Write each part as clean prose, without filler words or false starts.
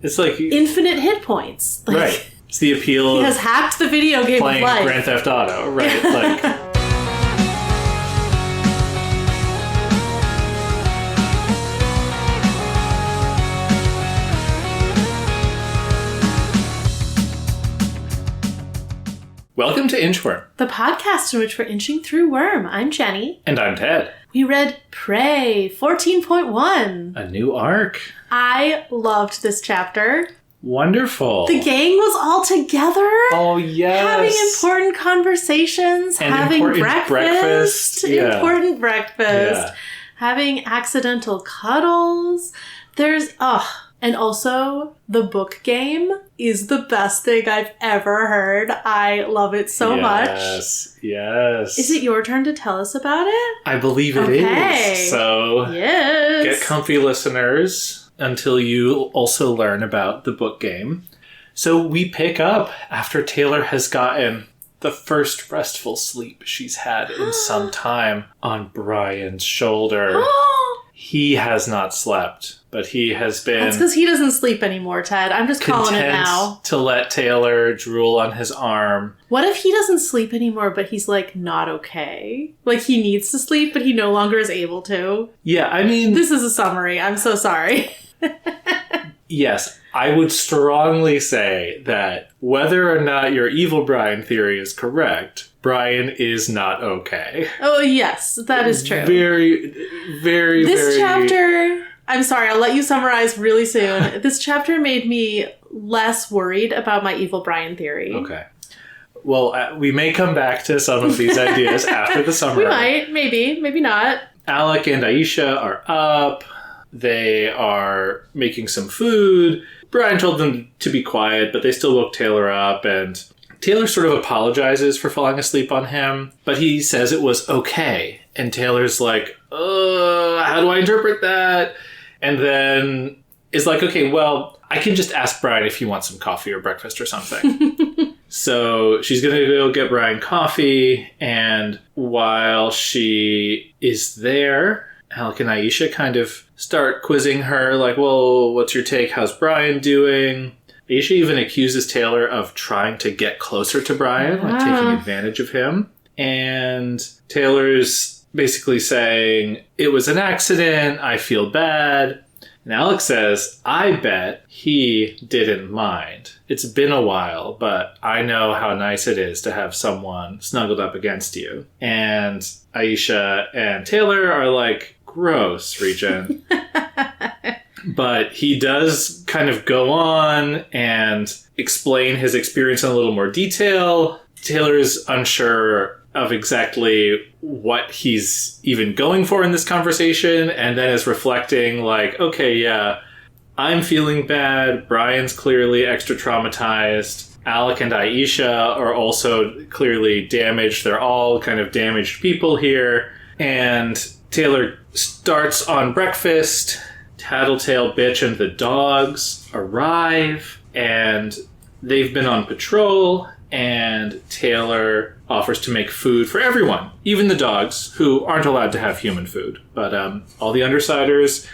It's like... infinite hit points. Like, right. It's the appeal he has hacked the video game playing of life. Grand Theft Auto, right? Like... Welcome to Inchworm, the podcast in which we're inching through Worm. I'm Jenny. And I'm Ted. We read Prey 14.1. A new arc. I loved this chapter. Wonderful. The gang was all together. Oh, yes. Having important conversations. And having important breakfast. Yeah. Important breakfast. Yeah. Having accidental cuddles. And also, the book game is the best thing I've ever heard. I love it so much. Yes. Is it your turn to tell us about it? I believe it is. So, yes. Get comfy, listeners, until you also learn about the book game. So we pick up after Taylor has gotten the first restful sleep she's had in some time on Brian's shoulder. He has not slept, but he has been... That's because he doesn't sleep anymore, Ted. I'm just calling it now. To let Taylor drool on his arm. What if he doesn't sleep anymore, but he's, like, not okay? Like, he needs to sleep, but he no longer is able to? Yeah, I mean... This is a summary. I'm so sorry. Yes, I would strongly say that whether or not your evil Brian theory is correct, Brian is not okay. Oh, yes, that is true. This chapter... I'm sorry, I'll let you summarize really soon. This chapter made me less worried about my evil Brian theory. Okay. Well, we may come back to some of these ideas after the summary. We might, maybe not. Alec and Aisha are up. They are making some food. Brian told them to be quiet, but they still woke Taylor up, and Taylor sort of apologizes for falling asleep on him, but he says it was okay. And Taylor's like, how do I interpret that? And then is like, okay, well, I can just ask Brian if he wants some coffee or breakfast or something. So she's going to go get Brian coffee, and while she is there, Alec and Aisha kind of start quizzing her, like, well, what's your take? How's Brian doing? Aisha even accuses Taylor of trying to get closer to Brian, like taking advantage of him. And Taylor's basically saying, it was an accident, I feel bad. And Alec says, I bet he didn't mind. It's been a while, but I know how nice it is to have someone snuggled up against you. And Aisha and Taylor are like, gross, Regent. But he does kind of go on and explain his experience in a little more detail. Taylor's unsure of exactly what he's even going for in this conversation, and then is reflecting like, okay, yeah, I'm feeling bad. Brian's clearly extra traumatized. Alec and Aisha are also clearly damaged. They're all kind of damaged people here. And Taylor starts on breakfast. Tattletale, Bitch, and the dogs arrive, and they've been on patrol, and Taylor offers to make food for everyone, even the dogs, who aren't allowed to have human food. But all the Undersiders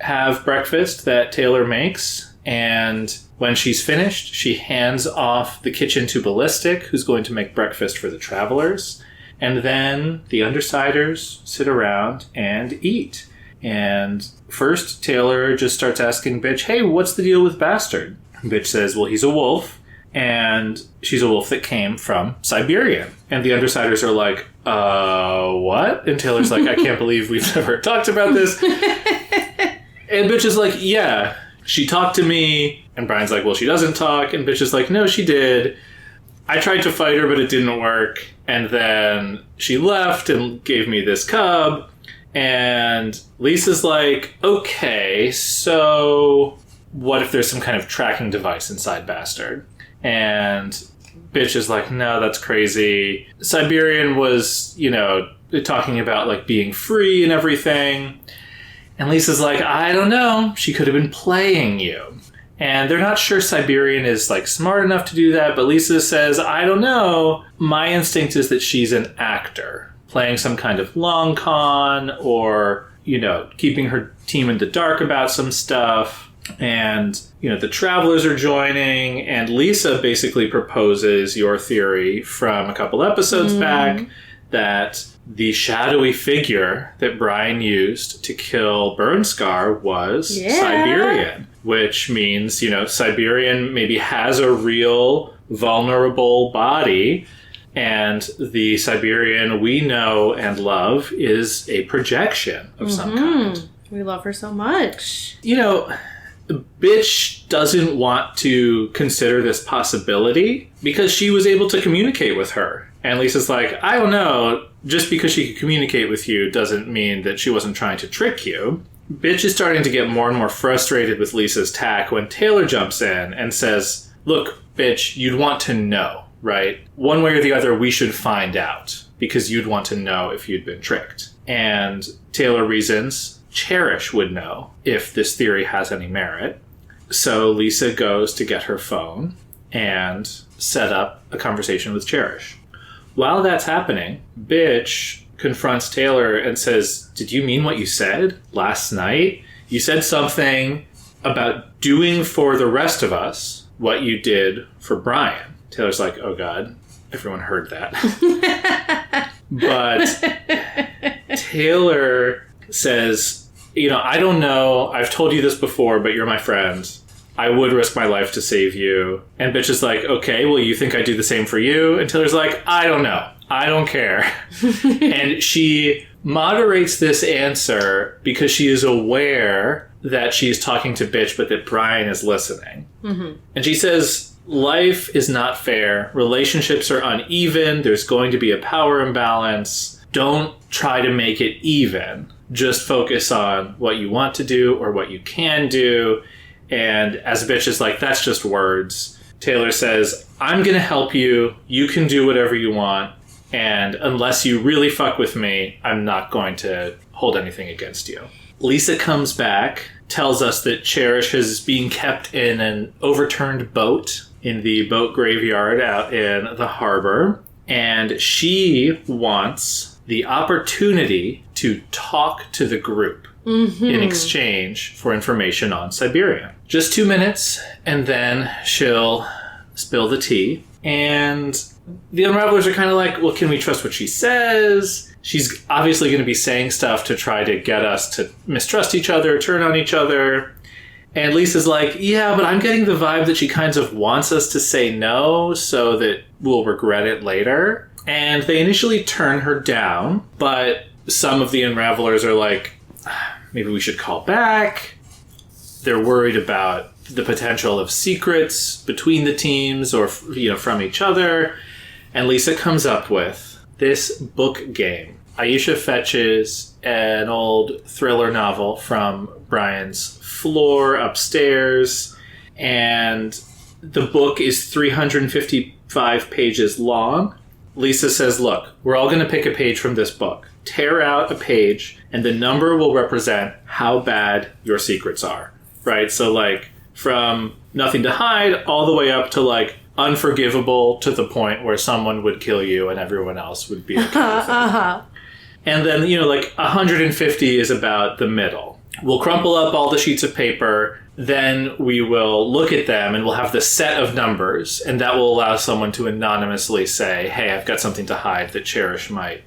have breakfast that Taylor makes, and when she's finished, she hands off the kitchen to Ballistic, who's going to make breakfast for the Travelers, and then the Undersiders sit around and eat. And first, Taylor just starts asking Bitch, hey, what's the deal with Bastard? Bitch says, well, he's a wolf, and she's a wolf that came from Siberian. And the Undersiders are like, what? And Taylor's like, I can't believe we've never talked about this. And Bitch is like, yeah, she talked to me. And Brian's like, well, she doesn't talk. And Bitch is like, no, she did. I tried to fight her, but it didn't work. And then she left and gave me this cub. And Lisa's like, okay, so what if there's some kind of tracking device inside Bastard? And Bitch is like, no, that's crazy. Siberian was, talking about, like, being free and everything. And Lisa's like, I don't know. She could have been playing you. And they're not sure Siberian is, like, smart enough to do that, but Lisa says, I don't know. My instinct is that she's an actor, playing some kind of long con, or, keeping her team in the dark about some stuff. And, the travelers are joining, and Lisa basically proposes your theory from a couple episodes back that the shadowy figure that Brian used to kill Burnscar was Siberian, which means, Siberian maybe has a real vulnerable body, and the Siberian we know and love is a projection of some kind. We love her so much. Bitch doesn't want to consider this possibility because she was able to communicate with her. And Lisa's like, I don't know, just because she could communicate with you doesn't mean that she wasn't trying to trick you. Bitch is starting to get more and more frustrated with Lisa's tack when Taylor jumps in and says, look, bitch, you'd want to know, right? One way or the other, we should find out because you'd want to know if you'd been tricked. And Taylor reasons Cherish would know if this theory has any merit. So Lisa goes to get her phone and set up a conversation with Cherish. While that's happening, Bitch confronts Taylor and says, did you mean what you said last night? You said something about doing for the rest of us what you did for Brian. Taylor's like, oh God, everyone heard that. But Taylor says, I don't know. I've told you this before, but you're my friend. I would risk my life to save you. And Bitch is like, okay, well, you think I'd do the same for you? And Taylor's like, I don't know. I don't care. And she moderates this answer because she is aware that she's talking to Bitch, but that Brian is listening. And she says, life is not fair. Relationships are uneven. There's going to be a power imbalance. Don't try to make it even. Just focus on what you want to do or what you can do. And as Bitch is like, that's just words. Taylor says, I'm going to help you. You can do whatever you want. And unless you really fuck with me, I'm not going to hold anything against you. Lisa comes back, tells us that Cherish is being kept in an overturned boat in the boat graveyard out in the harbor. And she wants the opportunity to talk to the group in exchange for information on Siberian. Just 2 minutes, and then she'll spill the tea. And the Unravelers are kind of like, well, can we trust what she says? She's obviously going to be saying stuff to try to get us to mistrust each other, turn on each other. And Lisa's like, yeah, but I'm getting the vibe that she kind of wants us to say no so that we'll regret it later. And they initially turn her down, but some of the Unravelers are like, maybe we should call back. They're worried about the potential of secrets between the teams or, from each other. And Lisa comes up with this book game. Aisha fetches an old thriller novel from Brian's floor upstairs, and the book is 355 pages long. Lisa says, look, we're all going to pick a page from this book. Tear out a page, and the number will represent how bad your secrets are, right? So, from nothing to hide all the way up to, unforgivable to the point where someone would kill you and everyone else would be okay with it. And then, 150 is about the middle. We'll crumple up all the sheets of paper, then we will look at them and we'll have the set of numbers, and that will allow someone to anonymously say, hey, I've got something to hide that Cherish might,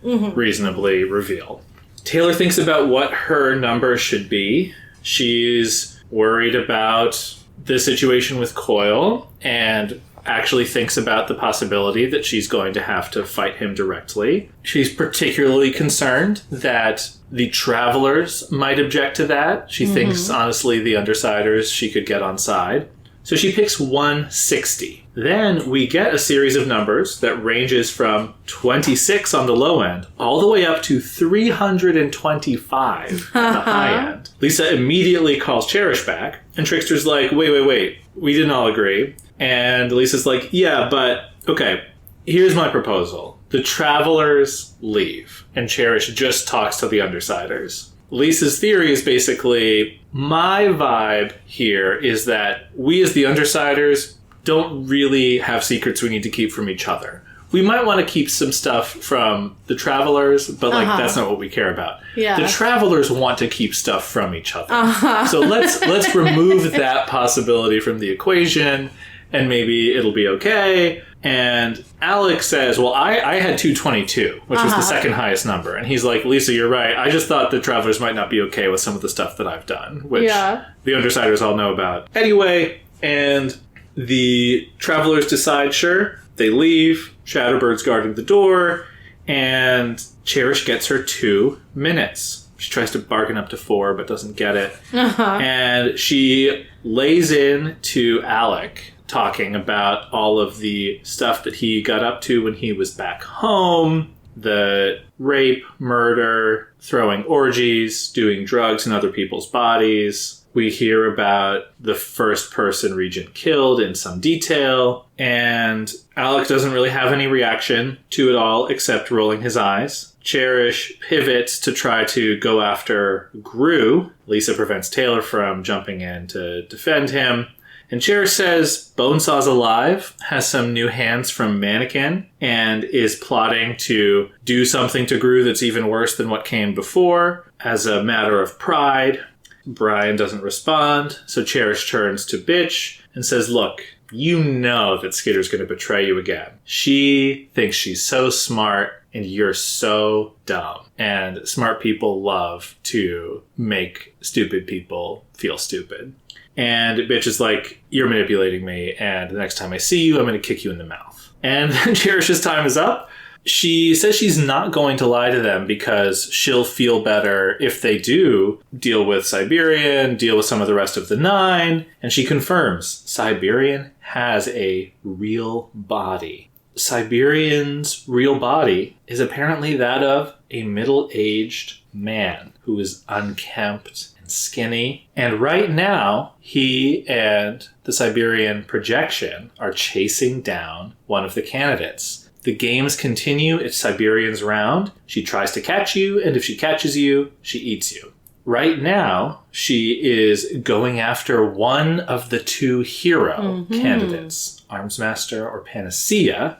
reasonably reveal. Taylor thinks about what her number should be. She's worried about the situation with Coyle and actually thinks about the possibility that she's going to have to fight him directly. She's particularly concerned that the Travelers might object to that. She thinks, honestly, the Undersiders she could get on side. So she picks 160. Then we get a series of numbers that ranges from 26 on the low end all the way up to 325 on the high end. Lisa immediately calls Cherish back, and Trickster's like, wait, we didn't all agree. And Lisa's like, yeah, but, okay, here's my proposal. The Travelers leave, and Cherish just talks to the Undersiders. Lisa's theory is basically, my vibe here is that we as the Undersiders don't really have secrets we need to keep from each other. we might want to keep some stuff from the Travelers, but like that's not what we care about. Yeah. The Travelers want to keep stuff from each other. So let's remove that possibility from the equation, and maybe it'll be okay. And Alec says, well, I had 222, which was the second highest number. And he's like, Lisa, you're right. I just thought the Travelers might not be okay with some of the stuff that I've done, which the Undersiders all know about. Anyway, and the Travelers decide, sure, they leave. Shatterbird's guarding the door, and Cherish gets her 2 minutes. She tries to bargain up to 4, but doesn't get it. And she lays in to Alec, talking about all of the stuff that he got up to when he was back home. The rape, murder, throwing orgies, doing drugs in other people's bodies. We hear about the first person Regent killed in some detail, and Alec doesn't really have any reaction to it all except rolling his eyes. Cherish pivots to try to go after Gru. Lisa prevents Taylor from jumping in to defend him. And Cherish says Bonesaw's alive, has some new hands from Mannequin, and is plotting to do something to Gru that's even worse than what came before, as a matter of pride. Brian doesn't respond, so Cherish turns to Bitch and says, look, you know that Skitter's going to betray you again. She thinks she's so smart, and you're so dumb. And smart people love to make stupid people feel stupid. And Bitch is like, you're manipulating me, and the next time I see you, I'm going to kick you in the mouth. And then Cherish's time is up. She says she's not going to lie to them because she'll feel better if they do deal with Siberian, deal with some of the rest of the 9. And she confirms Siberian has a real body. Siberian's real body is apparently that of a middle-aged man who is unkempt and skinny. And right now, he and the Siberian projection are chasing down one of the candidates. The games continue. It's Siberian's round. She tries to catch you, and if she catches you, she eats you. Right now, she is going after one of the 2 hero candidates, Armsmaster or Panacea,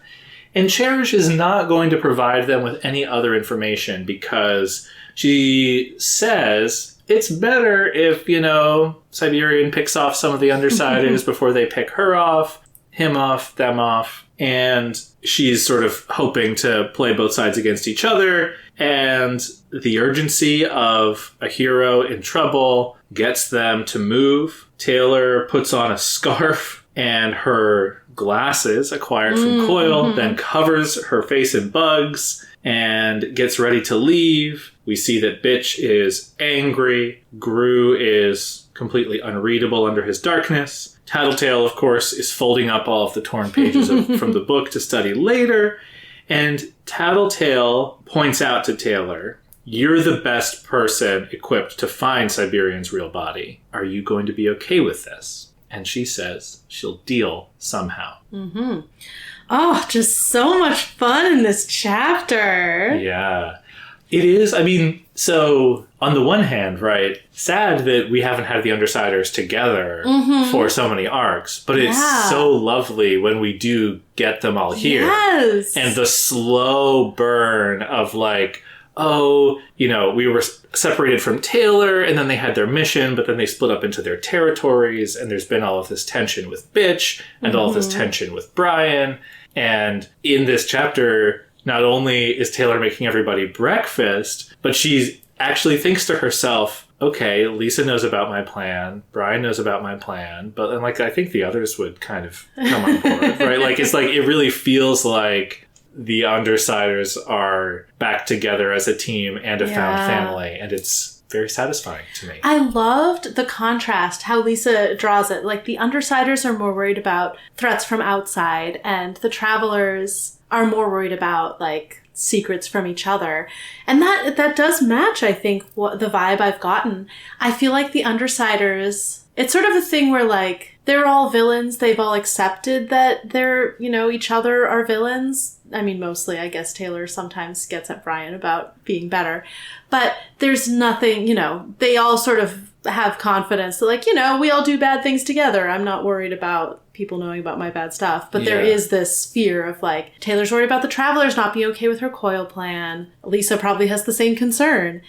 and Cherish is not going to provide them with any other information because she says it's better if, Siberian picks off some of the Undersiders before they pick her off, him off, them off. And she's sort of hoping to play both sides against each other. And the urgency of a hero in trouble gets them to move. Taylor puts on a scarf and her glasses acquired from Coil, then covers her face in bugs and gets ready to leave. We see that Bitch is angry. Gru is completely unreadable under his darkness. Tattletale, of course, is folding up all of the torn pages from the book to study later. And Tattletale points out to Taylor, you're the best person equipped to find Siberian's real body. Are you going to be okay with this? And she says she'll deal somehow. Oh, just so much fun in this chapter. Yeah. It is. I mean, so on the one hand, right, sad that we haven't had the Undersiders together for so many arcs, but it's so lovely when we do get them all here. Yes. And the slow burn of like, we were separated from Taylor and then they had their mission, but then they split up into their territories and there's been all of this tension with Bitch and all of this tension with Brian. And in this chapter, not only is Taylor making everybody breakfast, but she actually thinks to herself, okay, Lisa knows about my plan, Brian knows about my plan, but then, I think the others would kind of come on board, right? It really feels like the Undersiders are back together as a team and a found family, and it's very satisfying to me. I loved the contrast, how Lisa draws it. The Undersiders are more worried about threats from outside, and the Travelers are more worried about, secrets from each other. And that does match, I think, what the vibe I've gotten. I feel like the Undersiders, it's sort of a thing where, they're all villains. They've all accepted that they're, each other are villains. I mean, mostly, I guess Taylor sometimes gets at Brian about being better. But there's nothing, they all sort of have confidence that, like, we all do bad things together. I'm not worried about people knowing about my bad stuff. But there is this fear of, like, Taylor's worried about the Travelers not being okay with her coil plan. Lisa probably has the same concern.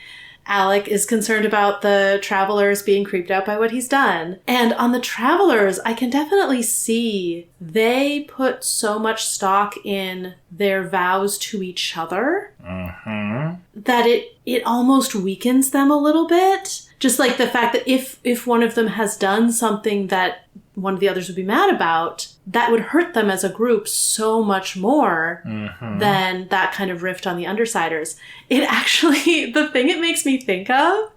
Alec is concerned about the Travelers being creeped out by what he's done. And on the Travelers, I can definitely see they put so much stock in their vows to each other that it almost weakens them a little bit. Just like the fact that if one of them has done something that one of the others would be mad about, that would hurt them as a group so much more than that kind of rift on the Undersiders. It actually, the thing it makes me think of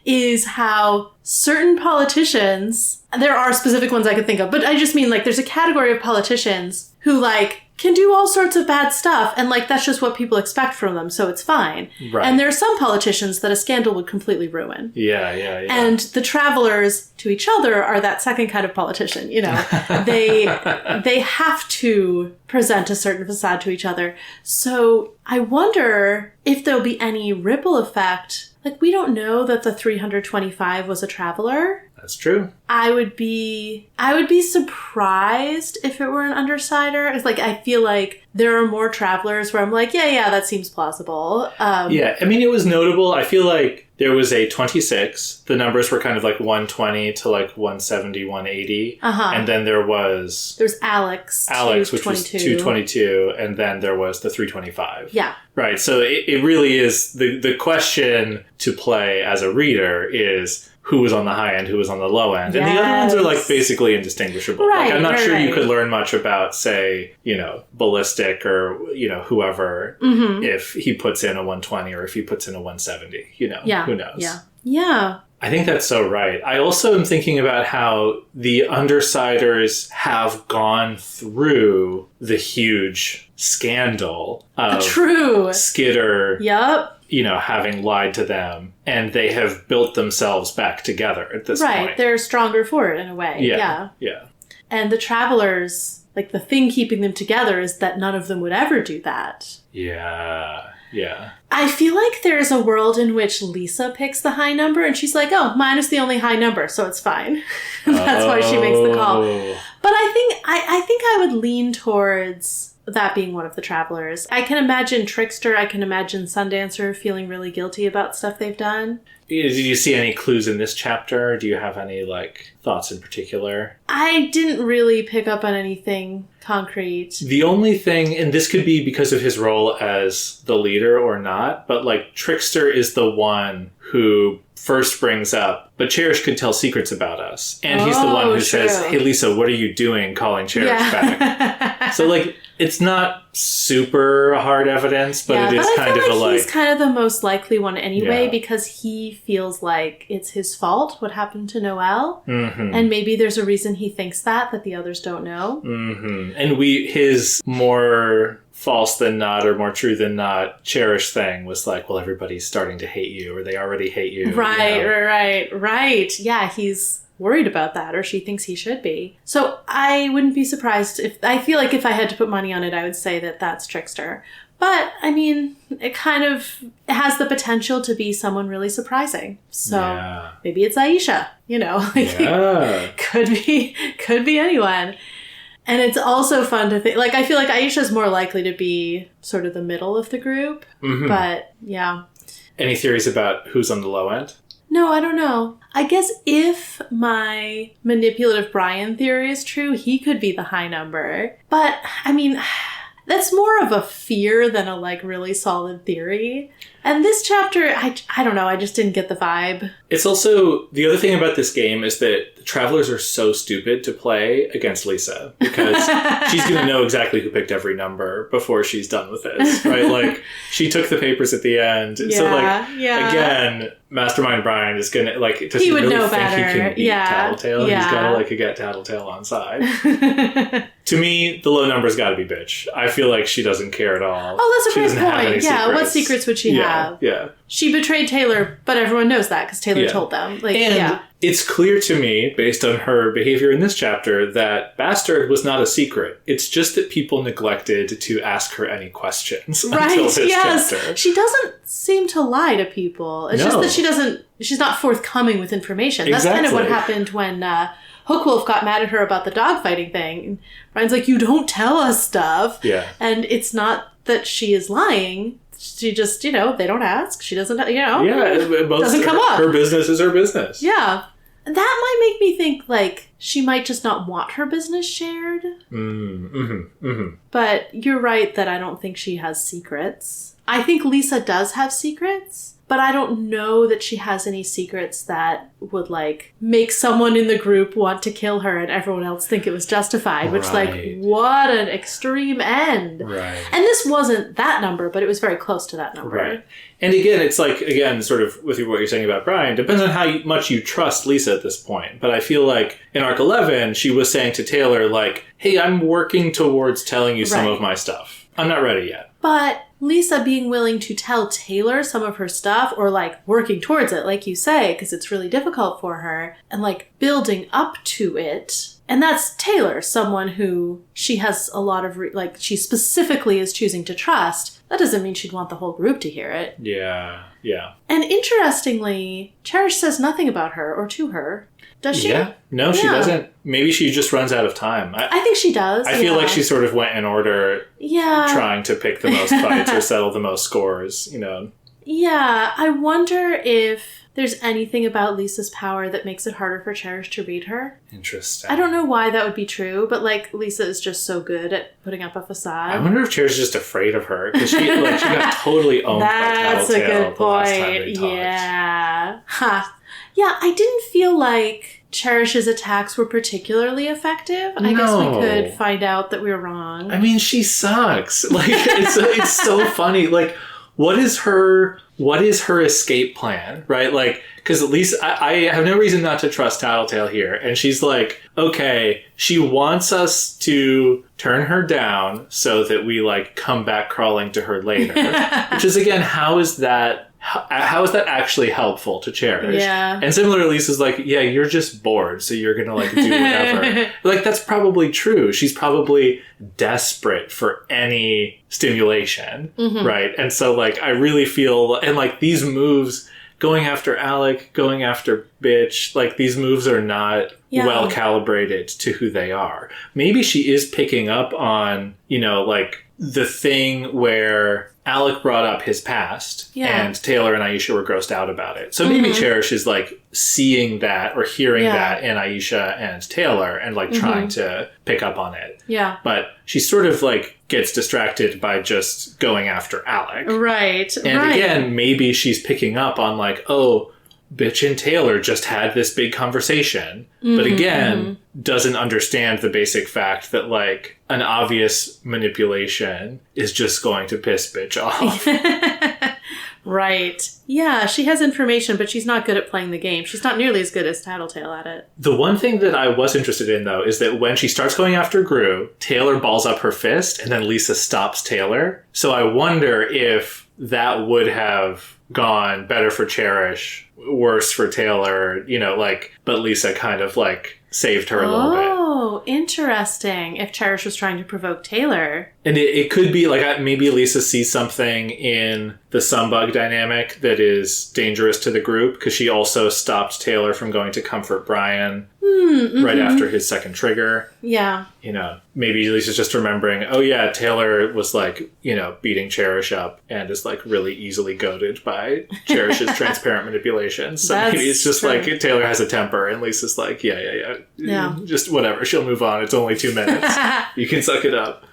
is how certain politicians, there are specific ones I could think of, but I just mean, like, there's a category of politicians who, like, can do all sorts of bad stuff, and, like, that's just what people expect from them, so it's fine. Right. And there are some politicians that a scandal would completely ruin. Yeah. And the Travelers to each other are that second kind of politician, They have to present a certain facade to each other. So I wonder if there'll be any ripple effect. Like, we don't know that the 325 was a Traveler. That's true. I would be surprised if it were an Undersider. It's like, I feel like there are more Travelers where I'm like, yeah, that seems plausible. Yeah, I mean, it was notable. I feel like there was a 26. The numbers were kind of like 120 to like 170, 180. And then there's Alex, which was 222. And then there was the 325. Yeah. Right. So it really is the question to play as a reader is who was on the high end, who was on the low end. And the other ones are, like, basically indistinguishable. Right, like, I'm not sure right. you could learn much about, say, Ballistic or, whoever, if he puts in a 120 or if he puts in a 170, who knows? Yeah. I think that's so right. I also am thinking about how the Undersiders have gone through the huge scandal of Skitter. Yep. Having lied to them, and they have built themselves back together at this point. Right, they're stronger for it in a way. Yeah. And the Travelers, like, the thing keeping them together is that none of them would ever do that. Yeah. I feel like there's a world in which Lisa picks the high number, and she's like, oh, mine is the only high number, so it's fine. That's why she makes the call. But I think I would lean towards that being one of the Travelers. I can imagine Trickster, I can imagine Sundancer feeling really guilty about stuff they've done. Did you see any clues in this chapter? Do you have any, like, thoughts in particular? I didn't really pick up on anything concrete. The only thing, and this could be because of his role as the leader or not, but, like, Trickster is the one who first brings up, but Cherish could tell secrets about us. And he's the one who says, hey, Lisa, what are you doing calling Cherish back? So, like, it's not super hard evidence, but it is kind of a, he's kind of the most likely one anyway, because he feels like it's his fault what happened to Noelle. And maybe there's a reason he thinks that the others don't know. And his more false than not or more true than not Cherish thing was like, well, everybody's starting to hate you or they already hate you. Right. Yeah, he's worried about that, or she thinks he should be. So I wouldn't be surprised I feel like if I had to put money on it, I would say that that's Trickster. But, I mean, it has the potential to be someone really surprising. So maybe it's Aisha, could be anyone. And it's also fun to think, like, I feel like Aisha's more likely to be sort of the middle of the group. But, yeah. Any theories about who's on the low end? No, I don't know. I guess if my manipulative Brian theory is true, he could be the high number. But, I mean, that's more of a fear than a, like, really solid theory. And this chapter, I don't know, I just didn't get the vibe. It's also, the other thing about this game is that the Travelers are so stupid to play against Lisa, because she's going to know exactly who picked every number before she's done with this, right? Like, she took the papers at the end. Again, Mastermind Brian is going to, like, does he really know think better. he can beat Tattletale? He's got to, like, get Tattletale on side. To me, the low number's got to be bitch. I feel like she doesn't care at all. Oh, that's a great point. Yeah, what secrets would she have? Yeah. She betrayed Taylor, but everyone knows that because Taylor told them. It's clear to me, based on her behavior in this chapter, that Bastard was not a secret. It's just that people neglected to ask her any questions until this chapter. She doesn't seem to lie to people. It's just that she doesn't she's not forthcoming with information. That's kind of what happened when Hookwolf got mad at her about the dogfighting thing. And Brian's like, you don't tell us stuff. Yeah. And it's not that she is lying. She just, they don't ask. She doesn't, Yeah, it doesn't come up. Her business is her business. Yeah. That might make me think, like, she might just not want her business shared. But you're right that I don't think she has secrets. I think Lisa does have secrets. But I don't know that she has any secrets that would, like, make someone in the group want to kill her and everyone else think it was justified. Which, like, what an extreme end. Right. And this wasn't that number, but it was very close to that number. Right. And again, it's like, sort of with what you're saying about Brian, depends on how much you trust Lisa at this point. But I feel like in Arc 11, she was saying to Taylor, like, hey, I'm working towards telling you some of my stuff. I'm not ready yet. But Lisa being willing to tell Taylor some of her stuff, or like working towards it, like you say, because it's really difficult for her, and like building up to it. And that's Taylor, someone who she has a lot of, she specifically is choosing to trust. That doesn't mean she'd want the whole group to hear it. Yeah, yeah. And interestingly, Cherish says nothing about her or to her. Does she? Yeah. No, she doesn't. Maybe she just runs out of time. I think she does. I feel like she sort of went in order, trying to pick the most fights or settle the most scores, Yeah, I wonder if there's anything about Lisa's power that makes it harder for Cherish to read her. Interesting. I don't know why that would be true, but like Lisa is just so good at putting up a facade. I wonder if Cherish is just afraid of her, because she got totally owned by Tattletale. That's a good point. Yeah. Huh. Yeah, I didn't feel like Cherish's attacks were particularly effective. I guess we could find out that we were wrong. I mean, she sucks. Like, it's so funny. Like, what is her escape plan, right? Like, because at least I have no reason not to trust Tattletale here. And she's like, okay, she wants us to turn her down so that we, like, come back crawling to her later. Which is, again, how is that actually helpful to Cherish? Yeah. And similarly, Lisa's like, yeah, you're just bored, so you're gonna, like, do whatever. Like, that's probably true. She's probably desperate for any stimulation, right? And so, like, I really feel, and, like, these moves, going after Alec, going after Bitch, like, these moves are not well calibrated to who they are. Maybe she is picking up on, like, the thing where Alec brought up his past, and Taylor and Aisha were grossed out about it. So maybe Cherish is, like, seeing that or hearing that in Aisha and Taylor and, like, trying to pick up on it. Yeah. But she sort of, like, gets distracted by just going after Alec. Right. And again, maybe she's picking up on, like, oh, Bitch and Taylor just had this big conversation. But again, doesn't understand the basic fact that, like, an obvious manipulation is just going to piss Bitch off. Right. Yeah, she has information, but she's not good at playing the game. She's not nearly as good as Tattletale at it. The one thing that I was interested in, though, is that when she starts going after Gru, Taylor balls up her fist, and then Lisa stops Taylor. So I wonder if that would have gone better for Cherish, worse for Taylor, but Lisa kind of, like, saved her a little bit. Oh, interesting. If Cherish was trying to provoke Taylor. And it could be, like, maybe Lisa sees something in the Sumbug dynamic that is dangerous to the group, because she also stopped Taylor from going to comfort Brian right after his second trigger. Yeah. Maybe Lisa's just remembering, oh yeah, Taylor was, like, beating Cherish up and is, like, really easily goaded by Cherish's transparent manipulations. So maybe it's just true. Like, Taylor has a temper and Lisa's like, yeah. Just whatever, she'll move on. It's only 2 minutes. You can suck it up.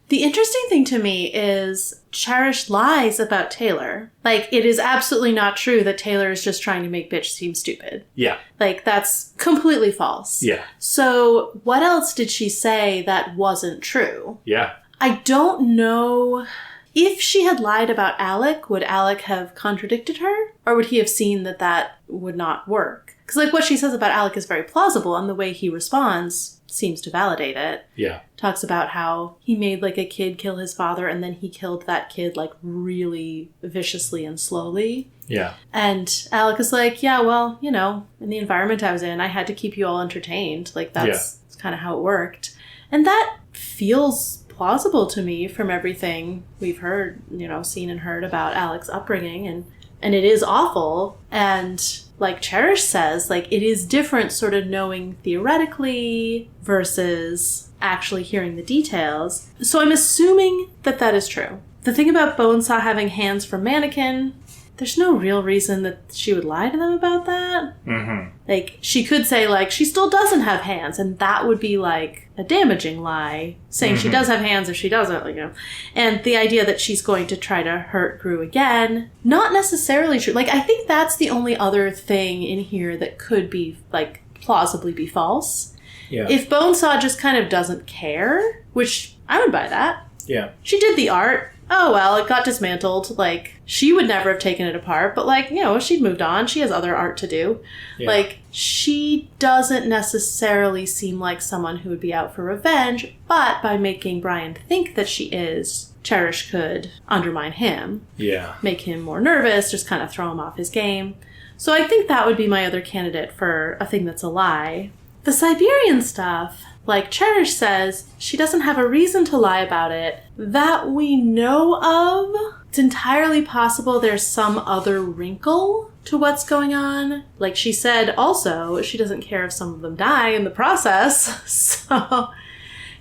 The interesting thing to me is Cherish lies about Taylor. Like, it is absolutely not true that Taylor is just trying to make Bitch seem stupid. Yeah. Like, that's completely false. Yeah. So, what else did she say that wasn't true? Yeah. I don't know. If she had lied about Alec, would Alec have contradicted her? Or would he have seen that that would not work? Because, like, what she says about Alec is very plausible, and the way he responds seems to validate it. Yeah. Talks about how he made, like, a kid kill his father, and then he killed that kid, like, really viciously and slowly. Yeah. And Alec is like, yeah, well, in the environment I was in, I had to keep you all entertained. Like, that's kind of how it worked. And that feels plausible to me from everything we've heard, seen and heard about Alec's upbringing. And And it is awful. And like Cherish says, like, it is different sort of knowing theoretically versus actually hearing the details. So I'm assuming that that is true. The thing about Bonesaw having hands from Mannequin, there's no real reason that she would lie to them about that. Mm-hmm. Like, she could say, like, she still doesn't have hands, and that would be, like, a damaging lie, saying she does have hands if she doesn't, you know. And the idea that she's going to try to hurt Gru again, not necessarily true. Like, I think that's the only other thing in here that could be, like, plausibly be false. Yeah. If Bonesaw just kind of doesn't care, which I would buy that. Yeah. She did the art. Oh, well, it got dismantled. Like, she would never have taken it apart, but, like, you know, she'd moved on. She has other art to do. Yeah. Like, she doesn't necessarily seem like someone who would be out for revenge, but by making Brian think that she is, Cherish could undermine him. Yeah. Make him more nervous, just kind of throw him off his game. So I think that would be my other candidate for a thing that's a lie. The Siberian stuff, like Cherish says, she doesn't have a reason to lie about it that we know of. It's entirely possible there's some other wrinkle to what's going on. Like she said also, she doesn't care if some of them die in the process. So,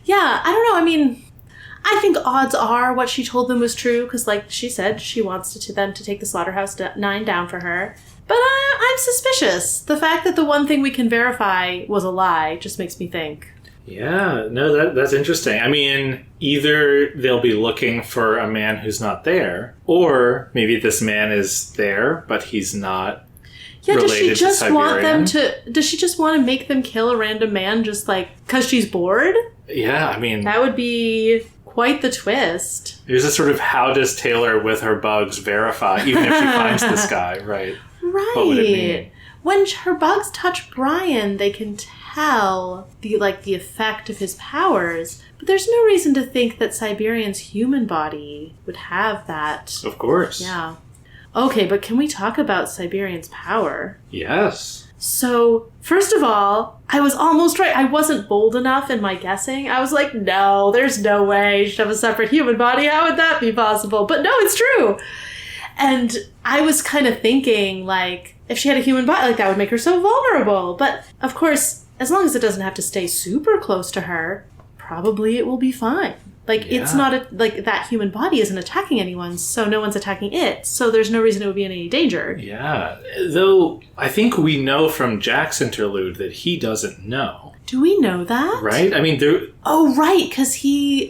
yeah, I don't know. I mean, I think odds are what she told them was true because, like she said, she wants them to take the Slaughterhouse 9 down for her. But I'm suspicious. The fact that the one thing we can verify was a lie just makes me think. Yeah, no, that's interesting. I mean, either they'll be looking for a man who's not there, or maybe this man is there, but he's not related to Siberian. Does she just want to make them kill a random man just like because she's bored? Yeah, I mean, that would be quite the twist. There's a sort of how does Taylor with her bugs verify, even if she finds this guy, right? Right. What would it mean? When her bugs touch Brian, they can tell the effect of his powers, but there's no reason to think that Siberian's human body would have that. Of course. Yeah. Okay, but can we talk about Siberian's power? Yes. So, first of all, I was almost right. I wasn't bold enough in my guessing. I was like, no, there's no way she'd have a separate human body. How would that be possible? But no, it's true. And I was kind of thinking, like, if she had a human body, like, that would make her so vulnerable. But, of course, as long as it doesn't have to stay super close to her, probably it will be fine. Like, it's not, like, that human body isn't attacking anyone, so no one's attacking it. So there's no reason it would be in any danger. Yeah. Though, I think we know from Jack's interlude that he doesn't know. Do we know that? Right? I mean, Oh, right, because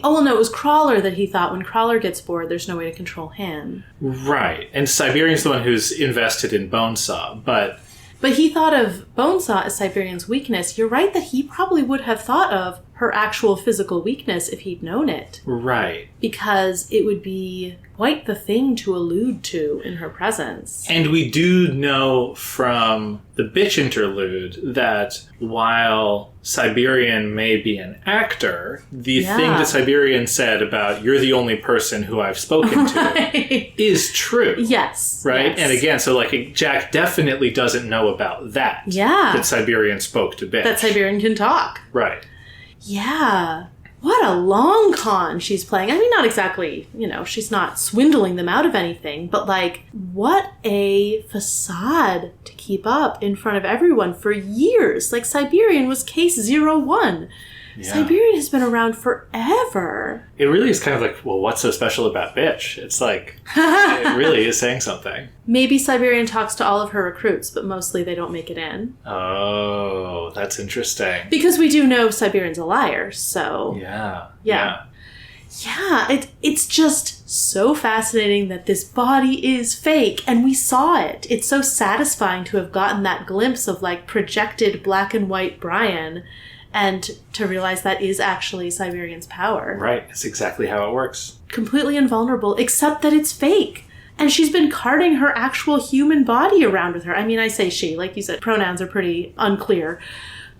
oh, well, no, it was Crawler that he thought when Crawler gets bored, there's no way to control him. Right. And Siberian's the one who's invested in Bonesaw, but he thought of Bonesaw as Siberian's weakness. You're right that he probably would have thought of her actual physical weakness if he'd known it. Right. Because it would be quite the thing to allude to in her presence. And we do know from the bitch interlude that while Siberian may be an actor, the thing that Siberian said about you're the only person who I've spoken to is true. Yes. Right? Yes. And again, so like Jack definitely doesn't know about that. Yeah. That Siberian spoke to bitch. That Siberian can talk. Right. Yeah. What a long con she's playing. I mean, not exactly, she's not swindling them out of anything, but like, what a facade to keep up in front of everyone for years. Like, Siberian was case 01. Yeah. Siberian has been around forever. It really is kind of like, well, what's so special about bitch? It's like, it really is saying something. Maybe Siberian talks to all of her recruits, but mostly they don't make it in. Oh, that's interesting. Because we do know Siberian's a liar, so... Yeah. Yeah, it's just so fascinating that this body is fake, and we saw it. It's so satisfying to have gotten that glimpse of, like, projected black and white Brian, and to realize that is actually Siberian's power. Right, it's exactly how it works. Completely invulnerable, except that it's fake. And she's been carting her actual human body around with her. I mean, I say she, like you said, pronouns are pretty unclear.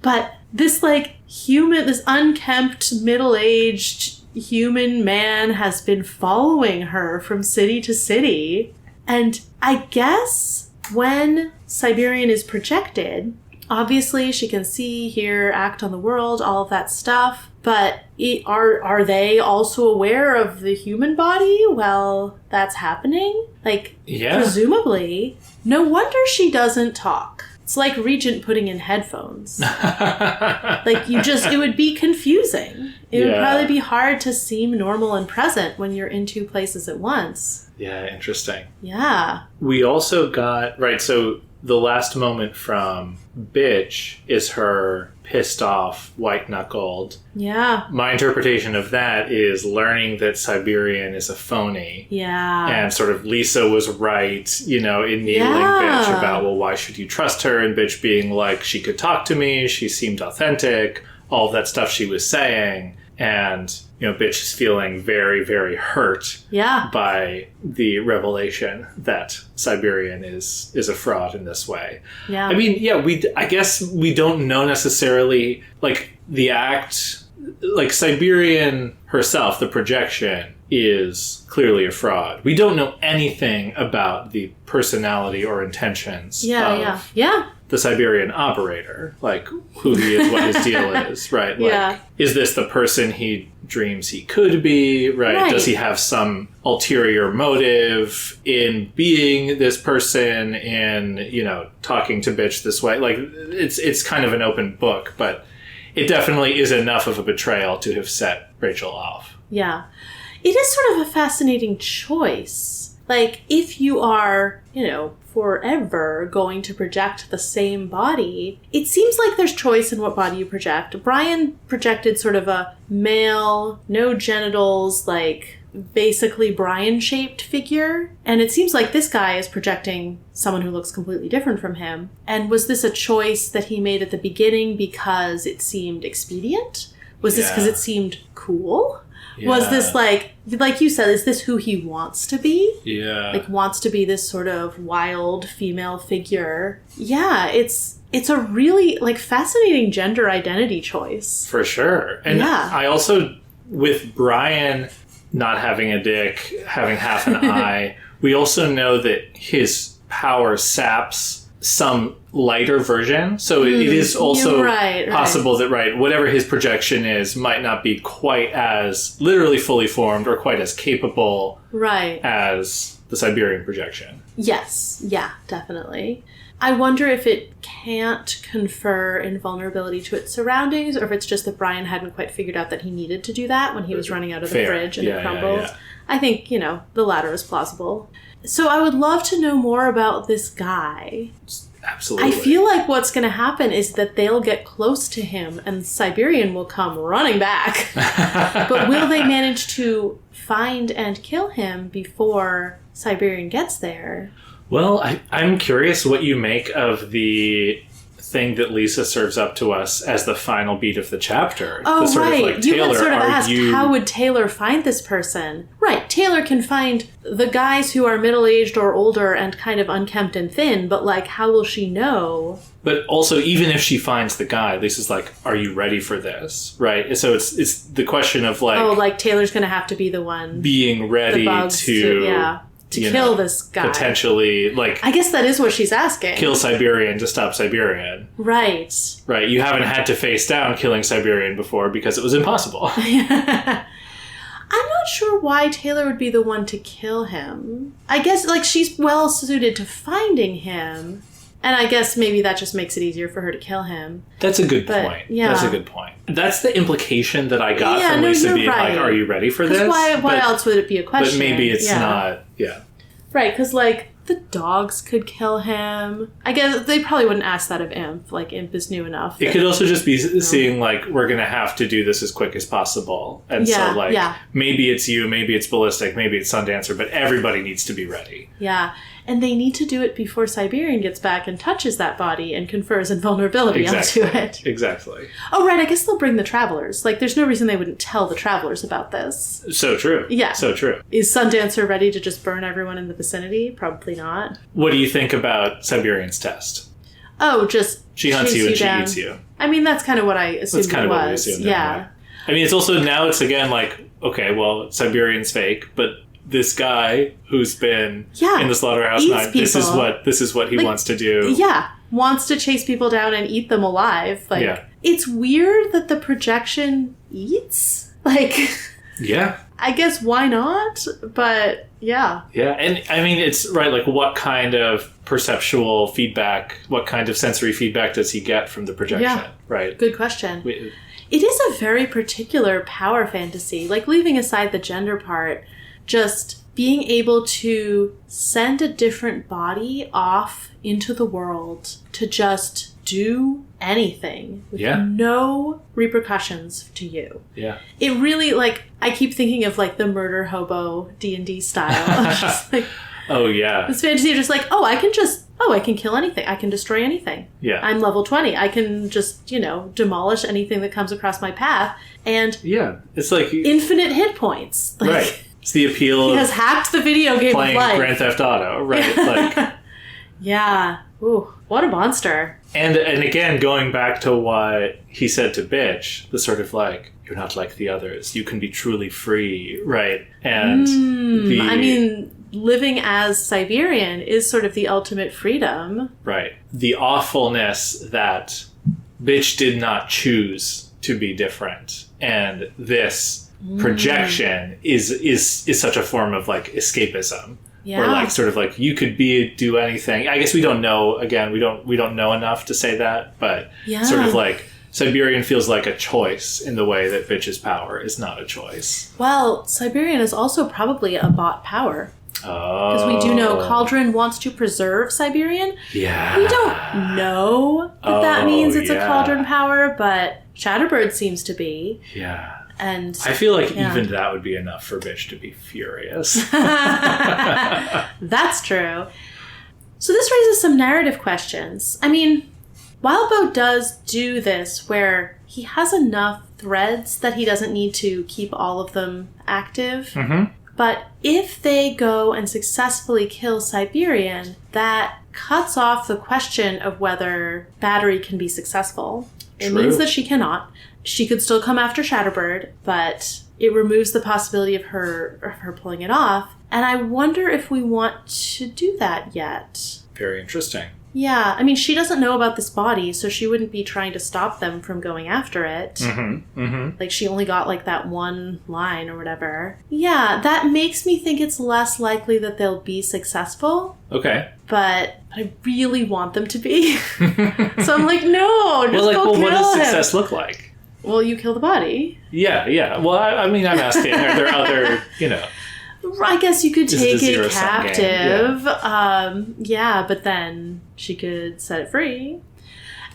But this, like, this unkempt, middle-aged human man has been following her from city to city. And I guess when Siberian is projected Obviously, she can see, hear, act on the world, all of that stuff. But are they also aware of the human body while that's happening? Like, presumably. No wonder she doesn't talk. It's like Regent putting in headphones. Like, it would be confusing. It would probably be hard to seem normal and present when you're in two places at once. Yeah, interesting. Yeah. We also got, so the last moment from Bitch is her pissed off, white-knuckled. Yeah. My interpretation of that is learning that Siberian is a phony. Yeah. And sort of Lisa was right, in needling Bitch about, well, why should you trust her? And Bitch being like, she could talk to me, she seemed authentic, all of that stuff she was saying. And, Bitch is feeling very, very hurt by the revelation that Siberian is a fraud in this way. Yeah. I mean, I guess we don't know necessarily, the act, Siberian herself, the projection, is clearly a fraud. We don't know anything about the personality or intentions of the Siberian operator, who he is, what his deal is, right? Is this the person he dreams he could be, right? Does he have some ulterior motive in being this person, in, talking to Bitch this way? It's kind of an open book, but it definitely is enough of a betrayal to have set Rachel off. Yeah. It is sort of a fascinating choice. If you are, forever going to project the same body, it seems like there's choice in what body you project. Brian projected sort of a male, no genitals, basically Brian-shaped figure. And it seems like this guy is projecting someone who looks completely different from him. And was this a choice that he made at the beginning because it seemed expedient? Was this because it seemed cool? Yeah. Was this like you said, is this who he wants to be? Yeah. Wants to be this sort of wild female figure. Yeah, it's a really fascinating gender identity choice. For sure. And I also, with Brian not having a dick, having half an eye, we also know that his power saps some lighter version. So it is also possible that, whatever his projection is might not be quite as literally fully formed or quite as capable as the Siberian projection. Yes. Yeah, definitely. I wonder if it can't confer invulnerability to its surroundings, or if it's just that Brian hadn't quite figured out that he needed to do that when he was running out of the fridge and it crumbled. Yeah. I think, the latter is plausible. So I would love to know more about this guy. Absolutely. I feel like what's going to happen is that they'll get close to him and Siberian will come running back. But will they manage to find and kill him before Siberian gets there? Well, I'm curious what you make of the thing that Lisa serves up to us as the final beat of the chapter. Oh, Taylor, you had sort of asked, how would Taylor find this person? Right, Taylor can find the guys who are middle-aged or older and kind of unkempt and thin, but, how will she know? But also, even if she finds the guy, Lisa's are you ready for this? Right? So it's the question of, Taylor's going to have to be the one. Being ready to kill this guy. Potentially, I guess that is what she's asking. Kill Siberian to stop Siberian. Right. Right. You haven't had to face down killing Siberian before because it was impossible. I'm not sure why Taylor would be the one to kill him. I guess, she's well suited to finding him. And I guess maybe that just makes it easier for her to kill him. That's a good point. Yeah. That's a good point. That's the implication that I got from Lisa being are you ready for this? Why else would it be a question? But maybe it's not, Right, because, the dogs could kill him. I guess they probably wouldn't ask that of Imp. Imp is new enough. It could also just be seeing, we're going to have to do this as quick as possible. And maybe it's you, maybe it's Ballistic, maybe it's Sundancer, but everybody needs to be ready. Yeah. And they need to do it before Siberian gets back and touches that body and confers invulnerability onto it. Exactly. Oh, right. I guess they'll bring the Travelers. There's no reason they wouldn't tell the Travelers about this. So true. Yeah. So true. Is Sundancer ready to just burn everyone in the vicinity? Probably not. What do you think about Siberian's test? Oh, just she hunts you and she eats you. I mean, that's kind of what I assumed That's kind of what we assumed. Yeah. I mean, it's also, now it's again okay, well, Siberian's fake, but this guy who's been in the slaughterhouse night, this is what he wants to do. Yeah. wants to chase people down and eat them alive. Like, it's weird that the projection eats. Like, yeah. I guess why not? But yeah. Yeah, and I mean, it's right, like what kind of perceptual feedback, what kind of sensory feedback does he get from the projection? Yeah. Right. Good question. It is a very particular power fantasy. Like, leaving aside the gender part, just being able to send a different body off into the world to just do anything with no repercussions to you. Yeah. It really, like, I keep thinking of, like, the murder hobo D&D style. Just like, oh, yeah. this fantasy of just like, I can kill anything. I can destroy anything. Yeah. I'm level 20. I can just, demolish anything that comes across my path. And yeah, it's like infinite hit points. Like, right. It's the appeal he has hacked the video game playing of life. Grand Theft Auto, right? Like, yeah. Ooh, what a monster. And again, going back to what he said to Bitch, the sort of like, you're not like the others. You can be truly free, right? And I mean, living as Siberian is sort of the ultimate freedom. Right. The awfulness that Bitch did not choose to be different. And this projection is such a form of like escapism. Yeah. Where like sort of like you could do anything. I guess we don't know, again, we don't know enough to say that, but sort of like Siberian feels like a choice in the way that Bitch's power is not a choice. Well, Siberian is also probably a bought power. Oh. Because we do know Cauldron wants to preserve Siberian. Yeah. We don't know that means it's a Cauldron power, but Shatterbird seems to be. Yeah. And I feel like even that would be enough for Bitch to be furious. That's true. So this raises some narrative questions. I mean, Wildbow does do this where he has enough threads that he doesn't need to keep all of them active. Mm-hmm. But if they go and successfully kill Siberian, that cuts off the question of whether Battery can be successful. It means that she cannot. She could still come after Shatterbird, but it removes the possibility of her pulling it off. And I wonder if we want to do that yet. Very interesting. Yeah, I mean, she doesn't know about this body, so she wouldn't be trying to stop them from going after it. Mm-hmm. Mm-hmm. Like, she only got, like, that one line or whatever. Yeah, that makes me think it's less likely that they'll be successful. Okay. But I really want them to be. So I'm like, no, just go kill him. What does success look like? Well, you kill the body. Yeah. Well, I mean, I'm asking, are there other, I guess you could take it zero-sum game. captive. Yeah, but then she could set it free.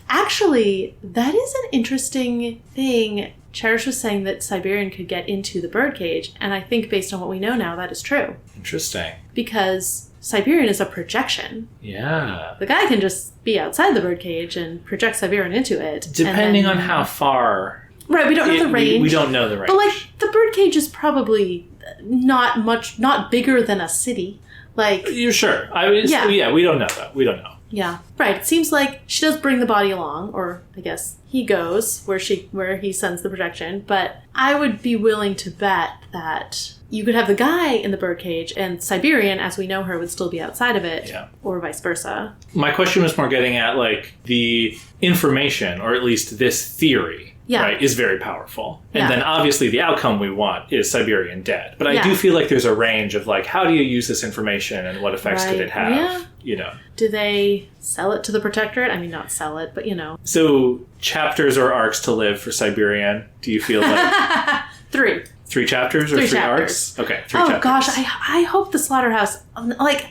Actually, that is an interesting thing. Cherish was saying that Siberian could get into the birdcage, and I think based on what we know now, that is true. Interesting. Because Siberian is a projection. Yeah. The guy can just be outside the birdcage and project Siberian into it. Depending on how far... Right, we don't know the range. We don't know the range. But, like, the birdcage is probably not bigger than a city. Like... You're sure. Yeah, we don't know that. We don't know. Yeah. Right. It seems like she does bring the body along, or I guess he goes where he sends the projection. But I would be willing to bet that you could have the guy in the birdcage and Siberian, as we know her, would still be outside of it. Yeah. Or vice versa. My question was more getting at, like, the information, or at least this theory. Yeah. Right, is very powerful. And then obviously the outcome we want is Siberian dead. But I do feel like there's a range of like, how do you use this information and what effects could it have? Yeah. Do they sell it to the Protectorate? I mean, not sell it, but So chapters or arcs to live for Siberian, do you feel like... 3. 3 chapters or 3 arcs? Okay, 3 chapters. Oh gosh, I hope the Slaughterhouse... Like,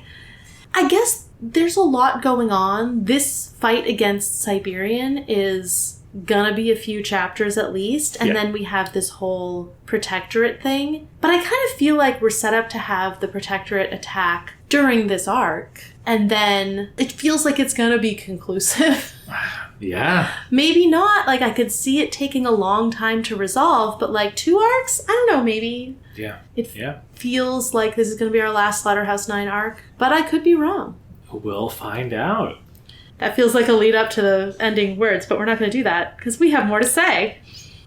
I guess there's a lot going on. This fight against Siberian is... gonna be a few chapters at least, and then we have this whole Protectorate thing. But I kind of feel like we're set up to have the Protectorate attack during this arc, and then it feels like it's gonna be conclusive. Yeah. Maybe not. Like, I could see it taking a long time to resolve, but like 2 arcs? I don't know, maybe. Yeah. It feels like this is gonna be our last Slaughterhouse 9 arc, but I could be wrong. We'll find out. That feels like a lead up to the ending words, but we're not going to do that because we have more to say.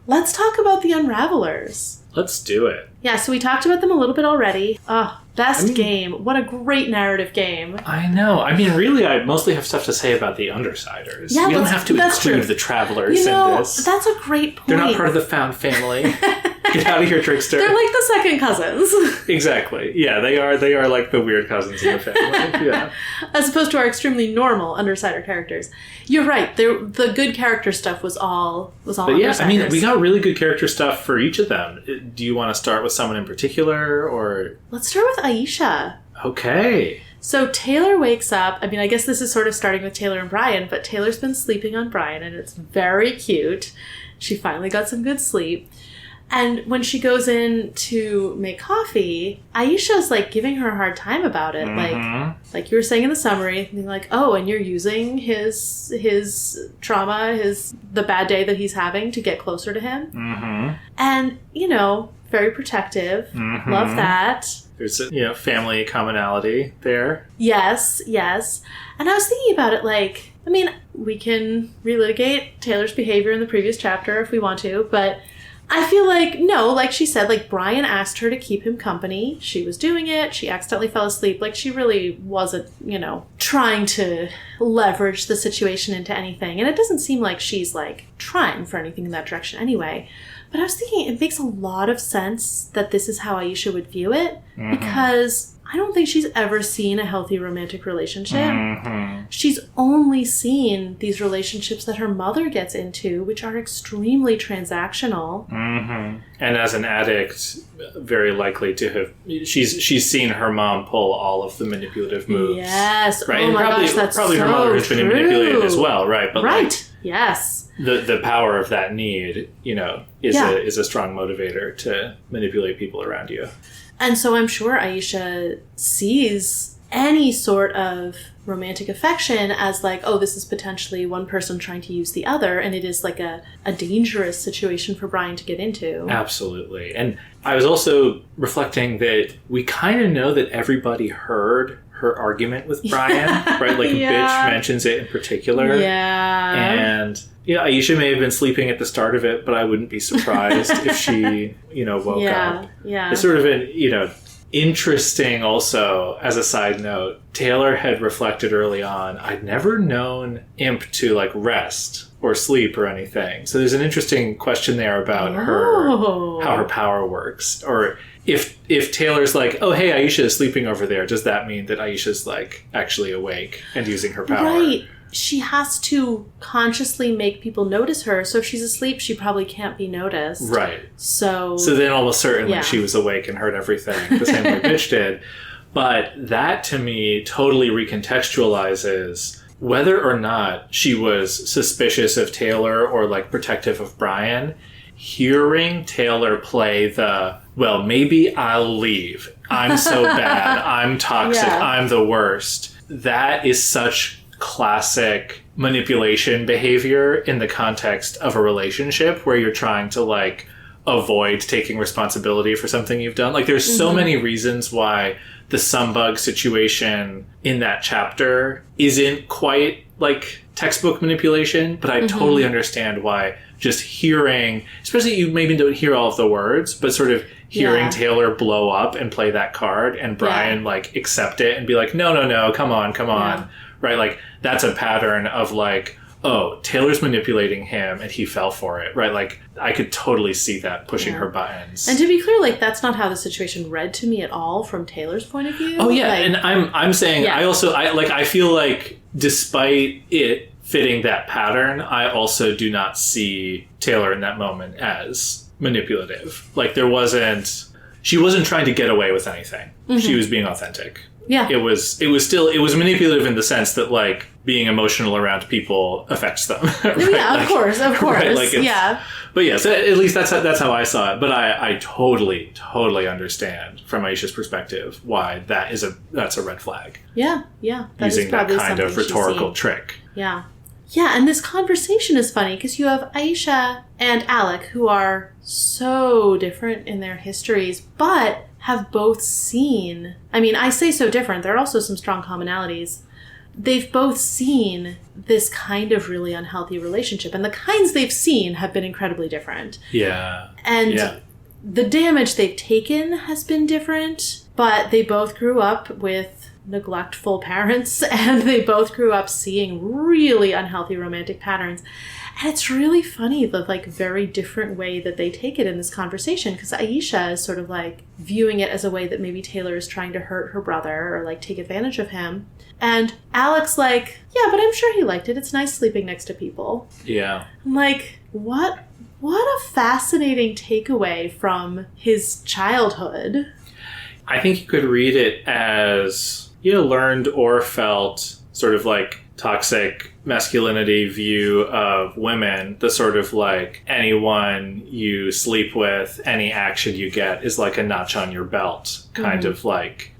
Let's talk about the Unravelers. Let's do it. Yeah, so we talked about them a little bit already. The Best game. What a great narrative game. I know. I mean, really, I mostly have stuff to say about the Undersiders. Yeah, we don't have to include the Travelers in this. That's a great point. They're not part of the found family. Get out of here, trickster. They're like the second cousins. Exactly. Yeah, they are like the weird cousins in the family. Yeah. As opposed to our extremely normal Undersider characters. You're right. The good character stuff was all Undersiders. I mean, we got really good character stuff for each of them. Do you want to start with someone in particular, or... Let's start with Aisha. Okay. So Taylor wakes up. I mean, I guess this is sort of starting with Taylor and Brian, but Taylor's been sleeping on Brian, and it's very cute. She finally got some good sleep. And when she goes in to make coffee, Aisha's like giving her a hard time about it. Mm-hmm. Like you were saying in the summary, being like, oh, and you're using his trauma, the bad day that he's having to get closer to him. Mm-hmm. And, very protective. Mm-hmm. Love that. There's a family commonality there. Yes. And I was thinking about it like, I mean, we can relitigate Taylor's behavior in the previous chapter if we want to, but I feel like, no, like she said, like Brian asked her to keep him company. She was doing it. She accidentally fell asleep. Like she really wasn't, trying to leverage the situation into anything. And it doesn't seem like she's like trying for anything in that direction anyway. But I was thinking it makes a lot of sense that this is how Aisha would view it, because I don't think she's ever seen a healthy romantic relationship. Mm-hmm. She's only seen these relationships that her mother gets into, which are extremely transactional. Mm-hmm. And as an addict, very likely to have... She's seen her mom pull all of the manipulative moves. Yes. Right? Oh and my probably, gosh, that's probably so her mother has been manipulated as well, right? But right. Yes. The power of that need, is a strong motivator to manipulate people around you. And so I'm sure Aisha sees any sort of romantic affection as like, oh, this is potentially one person trying to use the other, and it is like a dangerous situation for Brian to get into. Absolutely. And I was also reflecting that we kind of know that everybody heard her argument with Brian, right? Like Bitch mentions it in particular. Yeah. And Aisha may have been sleeping at the start of it, but I wouldn't be surprised if she, woke up. Yeah. It's sort of an, interesting also, as a side note, Taylor had reflected early on, I'd never known Imp to like rest or sleep or anything. So there's an interesting question there about how her power works. Or if Taylor's like, oh, hey, Aisha is sleeping over there, does that mean that Aisha's like actually awake and using her power? Right. She has to consciously make people notice her. So if she's asleep, she probably can't be noticed. Right. So then almost certainly she was awake and heard everything the same way Bitch did. But that to me totally recontextualizes whether or not she was suspicious of Taylor or like protective of Brian. Hearing Taylor play well, maybe I'll leave. I'm so bad. I'm toxic. I'm the worst. That is such classic manipulation behavior in the context of a relationship where you're trying to like avoid taking responsibility for something you've done. Like there's so many reasons why the Sumbug situation in that chapter isn't quite like textbook manipulation, but I totally understand why just hearing, especially you maybe don't hear all of the words, but sort of hearing Taylor blow up and play that card and Brian like accept it and be like, no, come on. Right? Like that's a pattern of like, oh, Taylor's manipulating him and he fell for it, right? Like I could totally see that pushing her buttons. And to be clear, like that's not how the situation read to me at all from Taylor's point of view. Oh yeah, like, and I'm saying I feel like despite it fitting that pattern, I also do not see Taylor in that moment as manipulative. Like she wasn't trying to get away with anything. She was being authentic. Yeah. It was manipulative in the sense that like being emotional around people affects them. Right? Yeah, like, of course. Right? Like yeah. But yeah, so at least that's how I saw it. But I totally understand from Aisha's perspective why that's a red flag. Yeah. Using that kind of rhetorical trick. Yeah. Yeah, and this conversation is funny because you have Aisha and Alec who are so different in their histories, but have both seen... I mean, I say so different. There are also some strong commonalities. They've both seen this kind of really unhealthy relationship, and the kinds they've seen have been incredibly different. Yeah. And the damage they've taken has been different, But they both grew up with neglectful parents, and they both grew up seeing really unhealthy romantic patterns. And it's really funny, the like very different way that they take it in this conversation, because Aisha is sort of like viewing it as a way that maybe Taylor is trying to hurt her brother or like take advantage of him. And Alec's like, yeah, but I'm sure he liked it. It's nice sleeping next to people. Yeah. I'm like, what a fascinating takeaway from his childhood. I think you could read it as, learned or felt sort of like toxic masculinity view of women, the sort of like anyone you sleep with, any action you get is like a notch on your belt, kind of like,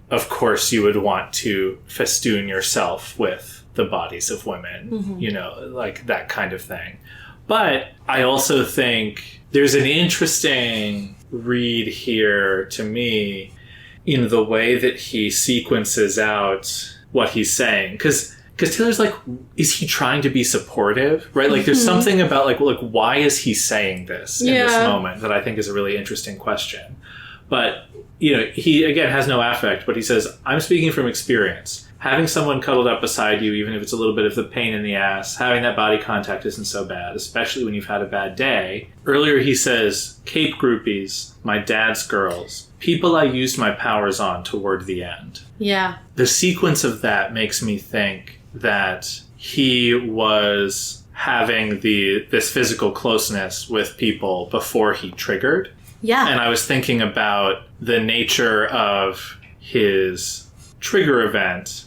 of course you would want to festoon yourself with the bodies of women, like that kind of thing. But I also think there's an interesting read here to me in the way that he sequences out what he's saying. Because Taylor's like, is he trying to be supportive? Right? Like there's something about like why is he saying this in this moment that I think is a really interesting question. But, he again has no affect, but he says, I'm speaking from experience. Having someone cuddled up beside you, even if it's a little bit of the pain in the ass, having that body contact isn't so bad, especially when you've had a bad day. Earlier he says, Cape groupies, my dad's girls, people I used my powers on toward the end. Yeah. The sequence of that makes me think that he was having this physical closeness with people before he triggered. Yeah. And I was thinking about the nature of his trigger event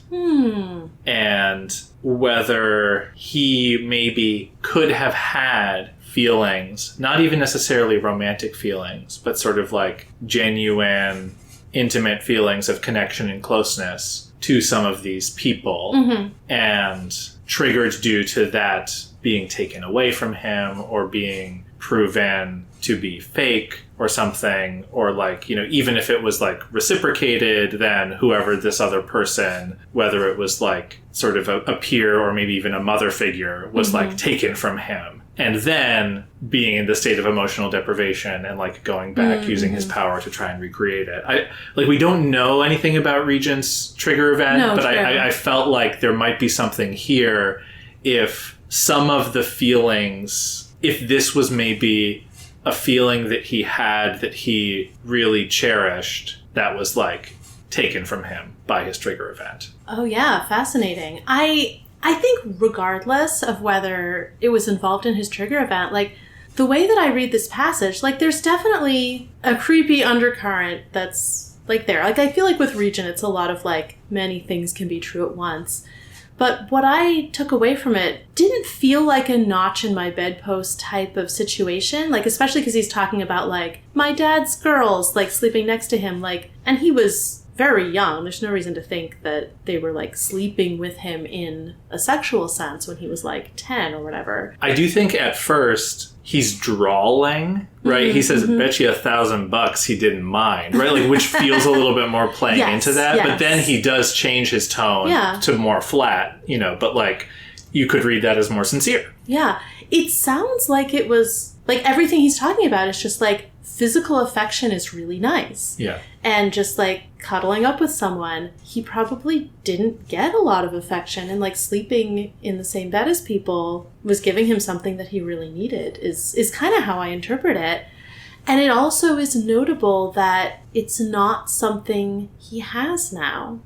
and whether he maybe could have had feelings, not even necessarily romantic feelings, but sort of like genuine, intimate feelings of connection and closeness to some of these people and triggered due to that being taken away from him or being proven to be fake or something, or like, even if it was like reciprocated, then whoever this other person, whether it was like sort of a peer or maybe even a mother figure, was like taken from him. And then being in the state of emotional deprivation and like going back using his power to try and recreate it. We don't know anything about Regent's trigger event, but I felt like there might be something here if some of the feelings, if this was maybe a feeling that he had that he really cherished that was like taken from him by his trigger event. Oh yeah, fascinating. I think regardless of whether it was involved in his trigger event, like the way that I read this passage, like there's definitely a creepy undercurrent that's like there. Like I feel like with Regent, it's a lot of like many things can be true at once. But what I took away from it didn't feel like a notch in my bedpost type of situation. Like, especially because he's talking about, like, my dad's girls, like, sleeping next to him. Like, and he was very young. There's no reason to think that they were, like, sleeping with him in a sexual sense when he was, like, 10 or whatever. I do think at first he's drawling, right? He says, bet you $1,000 he didn't mind, right? Like, which feels a little bit more playing into that. Yes. But then he does change his tone to more flat, but like, you could read that as more sincere. Yeah. It sounds like it was, like, everything he's talking about is just like, physical affection is really nice. Yeah. And just like cuddling up with someone, he probably didn't get a lot of affection, and like sleeping in the same bed as people was giving him something that he really needed is kind of how I interpret it. And it also is notable that it's not something he has now.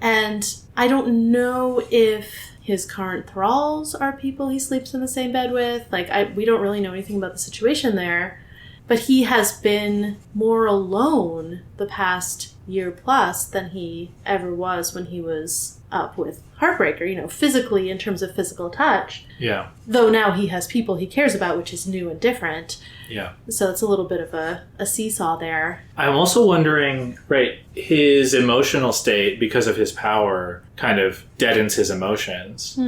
And I don't know if his current thralls are people he sleeps in the same bed with. Like, we don't really know anything about the situation there. But he has been more alone the past year plus than he ever was when he was up with Heartbreaker, physically, in terms of physical touch. Yeah. Though now he has people he cares about, which is new and different. Yeah. So it's a little bit of a seesaw there. I'm also wondering, right, his emotional state, because of his power, kind of deadens his emotions.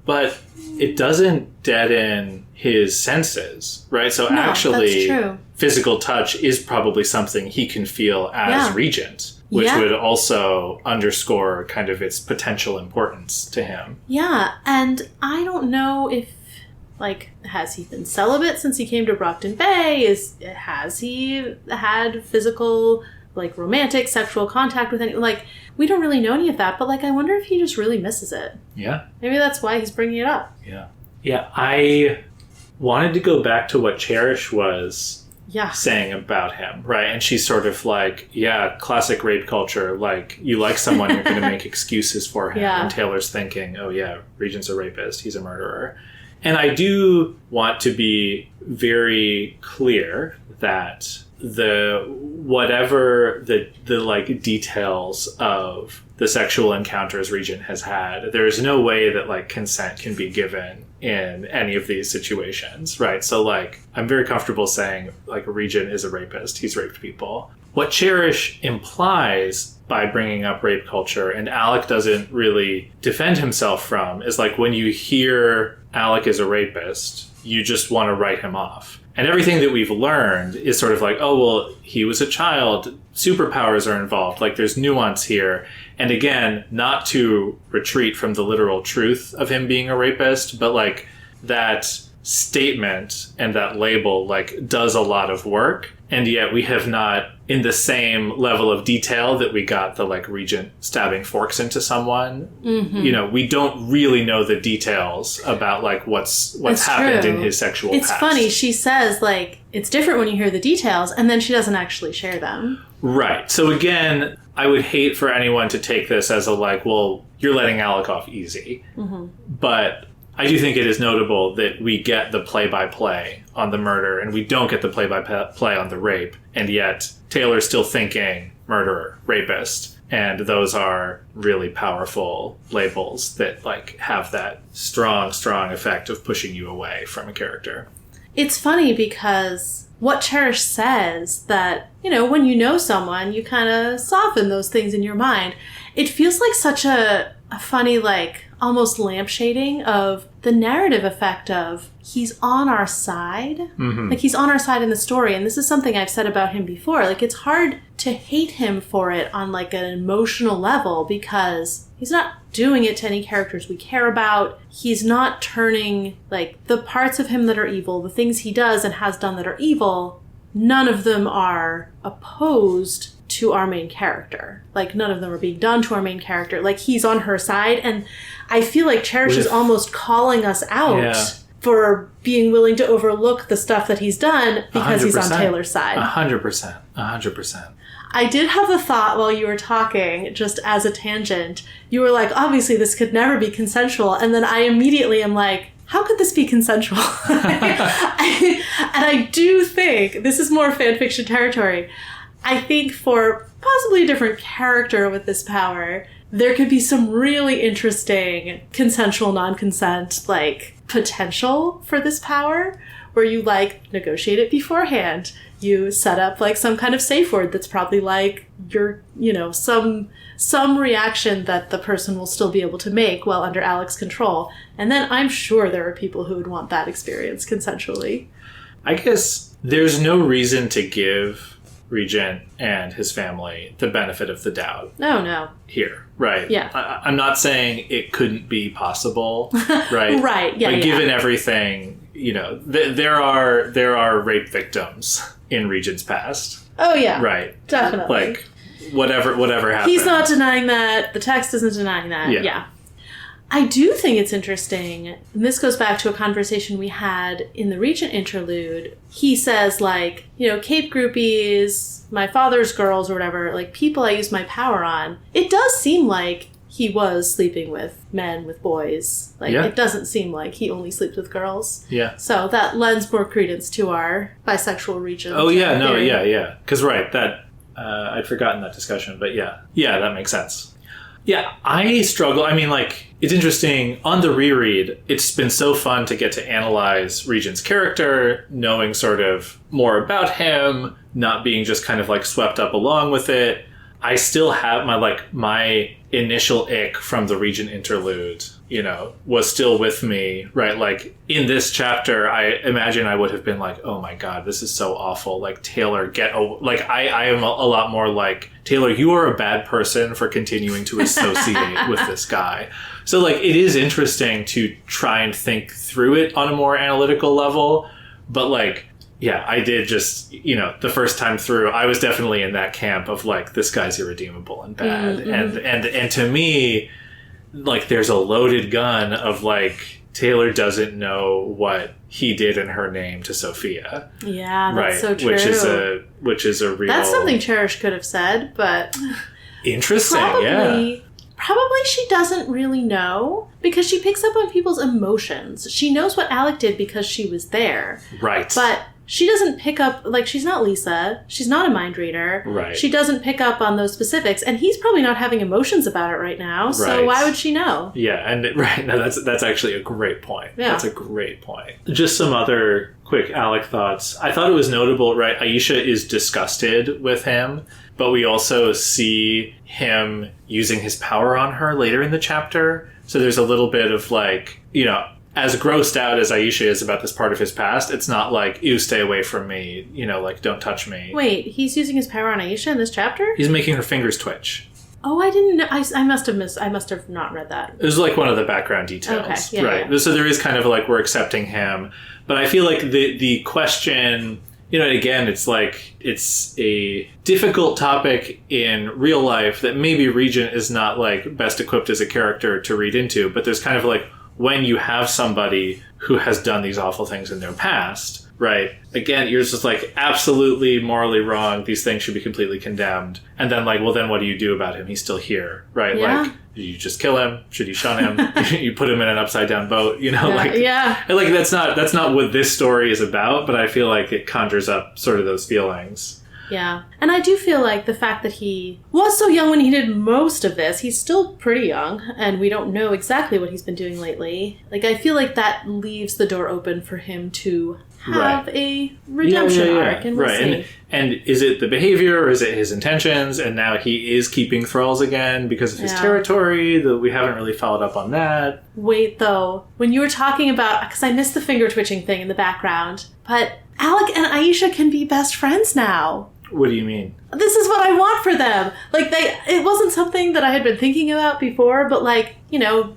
But it doesn't deaden his senses, right? So no, actually, that's true. Physical touch is probably something he can feel as Regent, which would also underscore kind of its potential importance to him. Yeah, and I don't know if, like, has he been celibate since he came to Brockton Bay? Has he had physical like romantic sexual contact with any, like, we don't really know any of that, but like I wonder if he just really misses it. Yeah. Maybe that's why he's bringing it up. Yeah. Yeah, I wanted to go back to what Cherish was saying about him, right? And she's sort of like, yeah, classic rape culture. Like, you like someone, you're going to make excuses for him. Yeah. And Taylor's thinking, oh yeah, Regent's a rapist, he's a murderer. And I do want to be very clear that whatever the like details of the sexual encounters Regent has had, there is no way that like consent can be given in any of these situations, right? So like, I'm very comfortable saying like Regent is a rapist. He's raped people. What Cherish implies by bringing up rape culture, and Alec doesn't really defend himself from, is like when you hear Alec is a rapist, you just want to write him off. And everything that we've learned is sort of like, oh, well, he was a child. Superpowers are involved. Like, there's nuance here. And again, not to retreat from the literal truth of him being a rapist, but like that statement and that label like does a lot of work. And yet we have not, in the same level of detail that we got the like Regent stabbing forks into someone, you know, we don't really know the details about like what's happened true. in his sexual It's past. funny, she says like, it's different when you hear the details, and then she doesn't actually share them. Right. So again, I would hate for anyone to take this as a like, well, you're letting Alec off easy. Mm-hmm. But I do think it is notable that we get the play-by-play on the murder and we don't get the play-by-play on the rape. And yet Taylor's still thinking murderer, rapist. And those are really powerful labels that like have that strong, strong effect of pushing you away from a character. It's funny because what Cherish says that, you know, when you know someone, you kind of soften those things in your mind. It feels like such a funny, like, almost lampshading of the narrative effect of he's on our side. Mm-hmm. Like, he's on our side in the story. And this is something I've said about him before. Like, it's hard to hate him for it on, like, an emotional level because he's not doing it to any characters we care about. He's not turning, like, the parts of him that are evil, the things he does and has done that are evil, none of them are opposed to our main character. Like, none of them are being done to our main character. Like, he's on her side. And I feel like Cherish is almost calling us out for being willing to overlook the stuff that he's done because 100%. He's on Taylor's side. 100%. 100%. I did have a thought while you were talking, just as a tangent. You were like, obviously this could never be consensual. And then I immediately am like, how could this be consensual? And I do think, this is more fanfiction territory, I think for possibly a different character with this power, there could be some really interesting consensual non-consent, like, potential for this power, where you, like, negotiate it beforehand. You set up, like, some kind of safe word that's probably, like, your, you know, some reaction that the person will still be able to make while under Alec's control. And then I'm sure there are people who would want that experience consensually. I guess there's no reason to give Regent and his family the benefit of the doubt. No. Here, right? Yeah. I'm not saying it couldn't be possible, right? Right. Yeah. But given everything, you know, there are rape victims in Regent's past. Oh yeah. Right. Definitely. Like whatever happened. He's not denying that. The text isn't denying that. Yeah. I do think it's interesting, and this goes back to a conversation we had in the Regent interlude. He says, like, you know, Cape groupies, my father's girls, or whatever, like, people I use my power on. It does seem like he was sleeping with men, with boys. Like, It doesn't seem like he only sleeps with girls. Yeah. So that lends more credence to our bisexual Regent. Oh, yeah, no, theory. Yeah. Because, right, that, I'd forgotten that discussion, but yeah, that makes sense. Yeah, I struggle. I mean, like, it's interesting. On the reread, it's been so fun to get to analyze Regent's character, knowing sort of more about him, not being just kind of, like, swept up along with it. I still have my initial ick from the Regent interlude, you know, was still with me, right? Like, in this chapter, I imagine I would have been like, oh my God, this is so awful. Like, Taylor, I am a lot more like, Taylor, you are a bad person for continuing to associate with this guy. So, like, it is interesting to try and think through it on a more analytical level, but, like, yeah, I did just, the first time through, I was definitely in that camp of like, this guy's irredeemable and bad. And to me, like, there's a loaded gun of like, Taylor doesn't know what he did in her name to Sophia. Yeah, that's so true. Which is a real... That's something Cherish could have said, but... Interesting, Probably she doesn't really know, because she picks up on people's emotions. She knows what Alec did because she was there. Right. But she doesn't pick up, like, she's not Lisa. She's not a mind reader. Right. She doesn't pick up on those specifics, and he's probably not having emotions about it right now, so why would she know? Yeah, and no, that's actually a great point. Yeah. That's a great point. Just some other quick Alec thoughts. I thought it was notable, right? Aisha is disgusted with him, but we also see him using his power on her later in the chapter. So there's a little bit of like, as grossed out as Aisha is about this part of his past, it's not like, ew, stay away from me, like, don't touch me. Wait, he's using his power on Aisha in this chapter? He's making her fingers twitch. Oh, I didn't know. I must have not read that. It was like one of the background details. Okay, yeah, right. Yeah. So there is kind of like, we're accepting him. But I feel like the question, again, it's like, it's a difficult topic in real life that maybe Regent is not like best equipped as a character to read into, but there's kind of like, when you have somebody who has done these awful things in their past, right? Again, you're just like, absolutely morally wrong. These things should be completely condemned. And then like, well, then what do you do about him? He's still here, right? Yeah. Like, do you just kill him? Should you shun him? You put him in an upside down boat, Yeah. Like that's not what this story is about, but I feel like it conjures up sort of those feelings. Yeah. And I do feel like the fact that he was so young when he did most of this, he's still pretty young, and we don't know exactly what he's been doing lately. Like, I feel like that leaves the door open for him to have a redemption arc, and we'll see. And is it the behavior, or is it his intentions? And now he is keeping thralls again because of his territory, that we haven't really followed up on that. Wait, though, when you were talking about, because I missed the finger twitching thing in the background, but Alec and Aisha can be best friends now. What do you mean? This is what I want for them. Like, it wasn't something that I had been thinking about before, but like,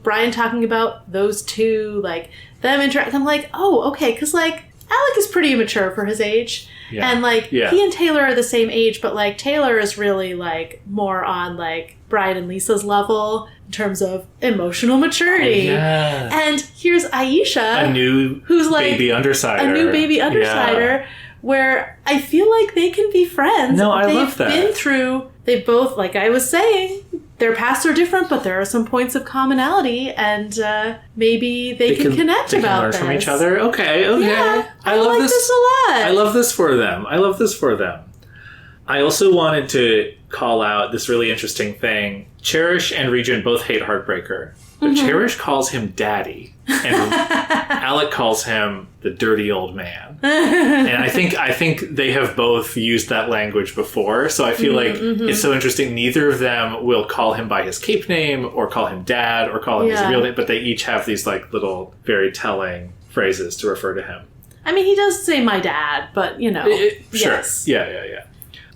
Brian talking about those two, like, them interacting. I'm like, oh, okay, because like, Alec is pretty immature for his age. Yeah. And like, he and Taylor are the same age, but like, Taylor is really like more on like Brian and Lisa's level in terms of emotional maturity. Oh, yeah. And here's Aisha, who's like baby undersider. A new baby undersider. Yeah. Where I feel like they can be friends. No, I love that. They both, like I was saying, their pasts are different, but there are some points of commonality, and maybe they can connect about this. They can learn from each other. Okay. Yeah, I love this a lot. I love this for them. I also wanted to call out this really interesting thing. Cherish and Regent both hate Heartbreaker, but Cherish calls him Daddy, and Alec calls him the dirty old man. And I think they have both used that language before, so I feel like it's so interesting. Neither of them will call him by his cape name, or call him Dad, or call him his real name, but they each have these like little very telling phrases to refer to him. I mean, he does say my dad, but sure. Yes. Yeah.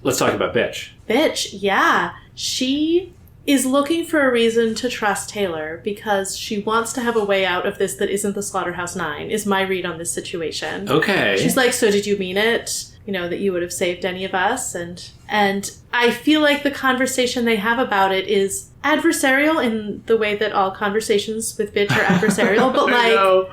Let's talk about Bitch. Bitch, yeah. She is looking for a reason to trust Taylor because she wants to have a way out of this that isn't the Slaughterhouse 9, is my read on this situation. Okay. She's like, so did you mean it? That you would have saved any of us? And I feel like the conversation they have about it is adversarial in the way that all conversations with Bitch are adversarial, but like,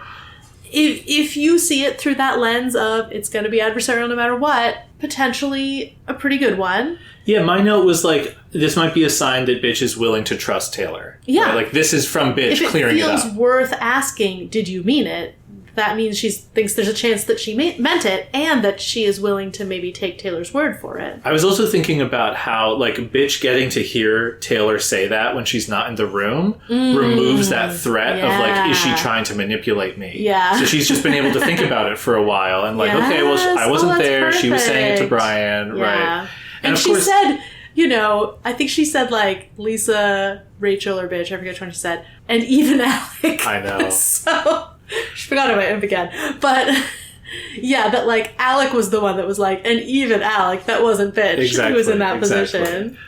if you see it through that lens of it's going to be adversarial no matter what, potentially a pretty good one. Yeah, my note was like, this might be a sign that Bitch is willing to trust Taylor. Yeah. Right? Like, this is from Bitch clearing it up. If it feels worth asking, did you mean it? That means she thinks there's a chance that she meant it, and that she is willing to maybe take Taylor's word for it. I was also thinking about how, like, Bitch getting to hear Taylor say that when she's not in the room removes that threat of, like, is she trying to manipulate me? Yeah. So she's just been able to think about it for a while, and like, okay, well, I wasn't there. Perfect. She was saying it to Brian, right? And she said, I think she said, like, Lisa, Rachel, or Bitch, I forget which one she said, and even Alec. I know. So, she forgot about him again. But, yeah, that, like, Alec was the one that was like, and even Alec, that wasn't Bitch, who was in that position.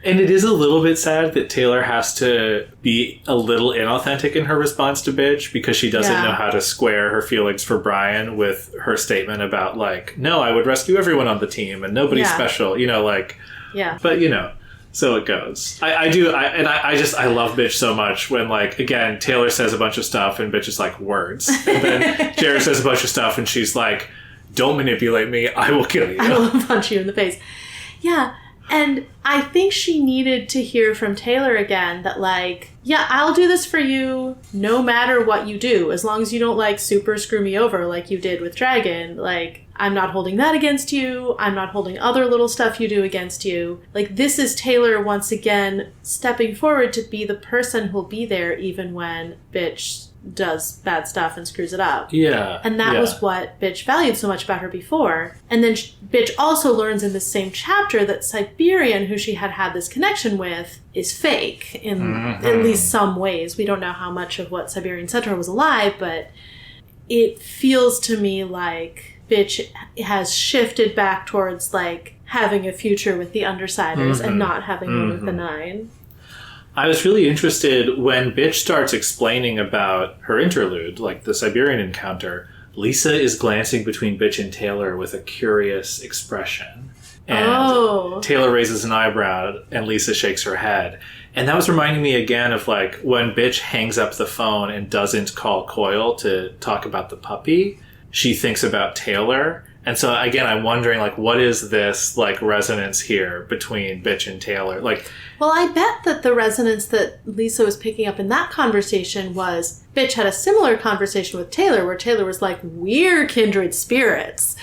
And it is a little bit sad that Taylor has to be a little inauthentic in her response to Bitch because she doesn't know how to square her feelings for Brian with her statement about, like, no, I would rescue everyone on the team and nobody's special, you know, like... Yeah. But, you know, so it goes. I love Bitch so much when, like, again, Taylor says a bunch of stuff and Bitch is like, words. And then Cherish says a bunch of stuff and she's like, don't manipulate me, I will kill you. I will punch you in the face. Yeah. And I think she needed to hear from Taylor again that, like, yeah, I'll do this for you no matter what you do. As long as you don't, like, super screw me over like you did with Dragon. Like, I'm not holding that against you. I'm not holding other little stuff you do against you. Like, this is Taylor once again stepping forward to be the person who'll be there even when Bitch does bad stuff and screws it up. Yeah. And that was what Bitch valued so much about her before. And then Bitch also learns in the same chapter that Siberian, who she had this connection with, is fake in at least some ways. We don't know how much of what Siberian said to her was a lie, but it feels to me like Bitch has shifted back towards, like, having a future with the Undersiders and not having one with the Nine. I was really interested when Bitch starts explaining about her interlude, like the Siberian encounter. Lisa is glancing between Bitch and Taylor with a curious expression. And Taylor raises an eyebrow and Lisa shakes her head. And that was reminding me again of, like, when Bitch hangs up the phone and doesn't call Coyle to talk about the puppy, she thinks about Taylor. And so, again, I'm wondering, like, what is this, like, resonance here between Bitch and Taylor? Like, well, I bet that the resonance that Lisa was picking up in that conversation was Bitch had a similar conversation with Taylor, where Taylor was like, we're kindred spirits.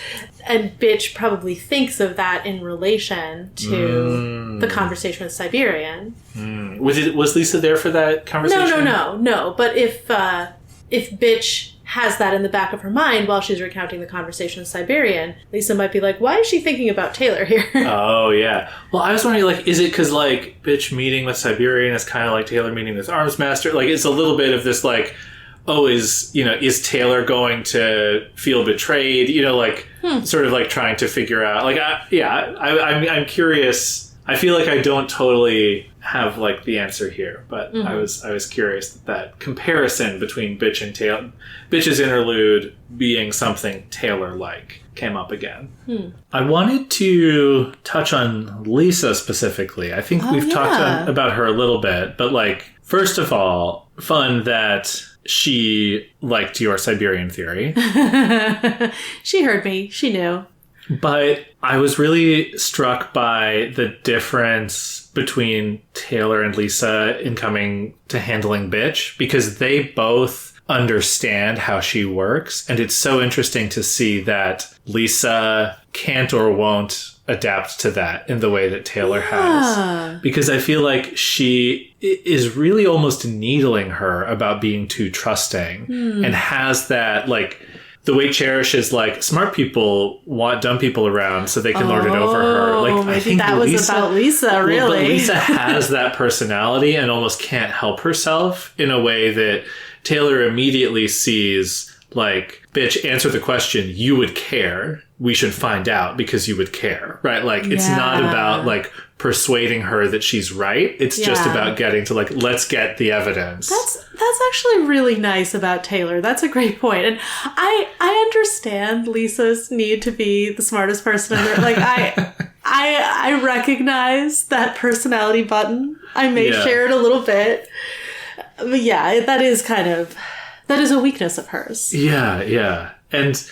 And Bitch probably thinks of that in relation to the conversation with Siberian. Was Lisa there for that conversation? No. But if Bitch has that in the back of her mind while she's recounting the conversation with Siberian, Lisa might be like, why is she thinking about Taylor here? Oh, yeah. Well, I was wondering, like, is it because, like, Bitch meeting with Siberian is kind of like Taylor meeting with Arms Master? Like, it's a little bit of this, like, oh, is Taylor going to feel betrayed? You know, like, sort of, like, trying to figure out, like, I'm curious. I feel like I don't totally have, like, the answer here, but I was curious that comparison between Bitch and Taylor, Bitch's interlude being something Taylor-like, came up again. I wanted to touch on Lisa specifically. I think we've talked about her a little bit, but, like, first of all, fun that she liked your Siberian theory. She heard me. She knew. But I was really struck by the difference between Taylor and Lisa in coming to handling Bitch, because they both understand how she works. And it's so interesting to see that Lisa can't or won't adapt to that in the way that Taylor has. Because I feel like she is really almost needling her about being too trusting and has that, like... The way Cherish is like, smart people want dumb people around so they can lord it over her. Like, maybe I think that was about Lisa, really. Well, but Lisa has that personality and almost can't help herself in a way that Taylor immediately sees, like, Bitch, answer the question, you would care. We should find out because you would care, right? Like, it's not about, like, persuading her that she's right. It's just about getting to, like, let's get the evidence. That's actually really nice about Taylor. That's a great point. And I understand Lisa's need to be the smartest person in there. Like, I recognize that personality button. I may share it a little bit. But yeah, that is a weakness of hers. Yeah. And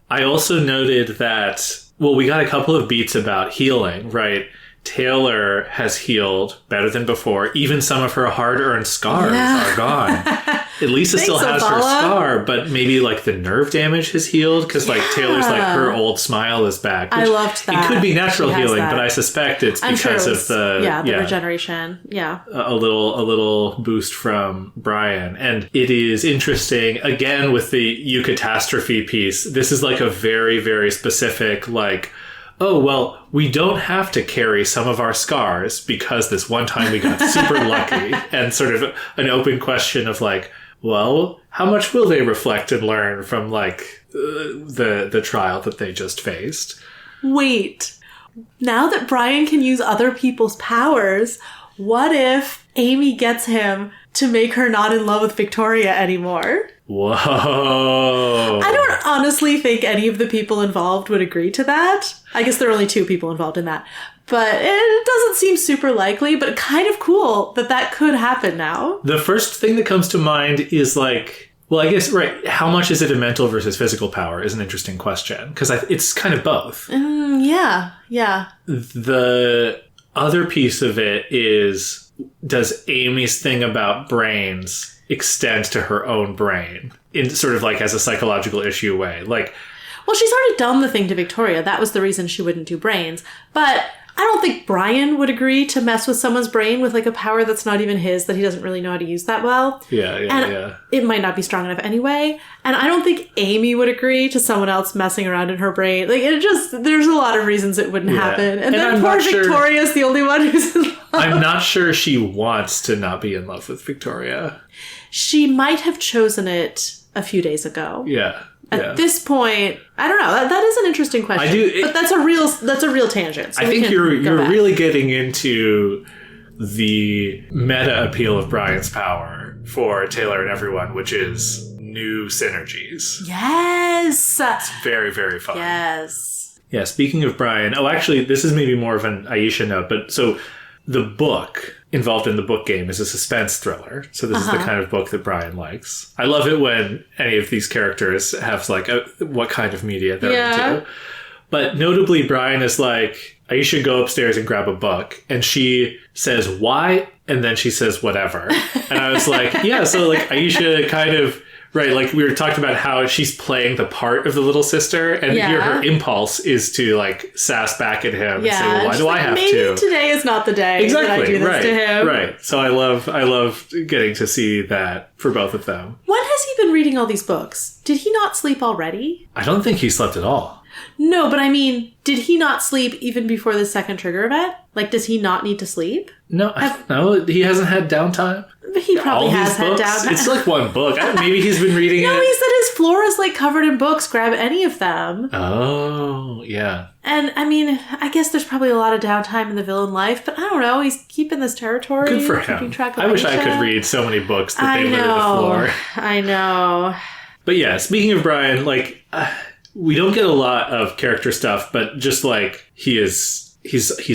I also noted that, well, we got a couple of beats about healing, right? Taylor has healed better than before. Even some of her hard-earned scars are gone. Lisa still has her scar, but maybe, like, the nerve damage has healed because, like, Taylor's, like, her old smile is back. I loved that. It could be natural healing, but I suspect it's because of the regeneration. Yeah, a little boost from Brian, and it is interesting again with the eucatastrophe piece. This is like a very, very specific, like, oh, well, we don't have to carry some of our scars because this one time we got super lucky, and sort of an open question of, like, well, how much will they reflect and learn from, like, the trial that they just faced? Wait, Now that Brian can use other people's powers, what if Amy gets him to make her not in love with Victoria anymore? Whoa. I don't honestly think any of the people involved would agree to that. I guess there are only 2 people involved in that. But it doesn't seem super likely, but kind of cool that could happen now. The first thing that comes to mind is like, well, I guess, right, how much is it a mental versus physical power is an interesting question. Because it's kind of both. Yeah. The other piece of it is, does Amy's thing about brains extend to her own brain in sort of like as a psychological issue way? Like, well, she's already done the thing to Victoria. That was the reason she wouldn't do brains. But I don't think Brian would agree to mess with someone's brain with like a power that's not even his, that he doesn't really know how to use that well. Yeah. It might not be strong enough anyway. And I don't think Amy would agree to someone else messing around in her brain. Like, there's a lot of reasons it wouldn't happen. And then poor Victoria's the only one who's in love. I'm not sure she wants to not be in love with Victoria. She might have chosen it a few days ago. Yeah. At this point, I don't know. That is an interesting question. But that's a real tangent. So I think you're really getting into the meta appeal of Brian's power for Taylor and everyone, which is new synergies. Yes. It's very, very fun. Yes. Yeah, speaking of Brian, actually, this is maybe more of an Aisha note, but so the book involved in the book game is a suspense thriller. So this is the kind of book that Brian likes. I love it when any of these characters have like what kind of media they're into. But notably, Brian is like, Aisha, go upstairs and grab a book. And she says, why? And then she says, whatever. And I was like, yeah, so like Aisha kind of, right, like we were talking about how she's playing the part of the little sister, and here her impulse is to like sass back at him and say, well, why do I have to? Maybe today is not the day that I do this to him. Right. So I love getting to see that for both of them. When has he been reading all these books? Did he not sleep already? I don't think he slept at all. No, but I mean, did he not sleep even before the second trigger event? Like, does he not need to sleep? No, he hasn't had downtime. He probably has had downtime. It's like one book. Maybe he's been reading it. No, he said his floor is like covered in books. Grab any of them. Oh, yeah. And I mean, I guess there's probably a lot of downtime in the villain life, but I don't know. He's keeping this territory. Good for him. I wish I could read so many books that they litter the floor. I know. But yeah, speaking of Brian, like, we don't get a lot of character stuff, but just like he's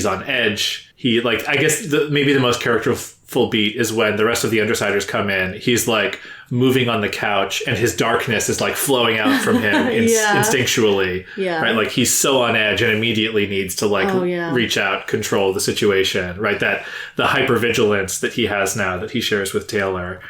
on edge. He like, I guess maybe the most characterful beat is when the rest of the Undersiders come in. He's like moving on the couch and his darkness is like flowing out from him instinctually. Yeah. Right. Like he's so on edge and immediately needs to like reach out, control the situation. Right. That the hypervigilance that he has now that he shares with Taylor.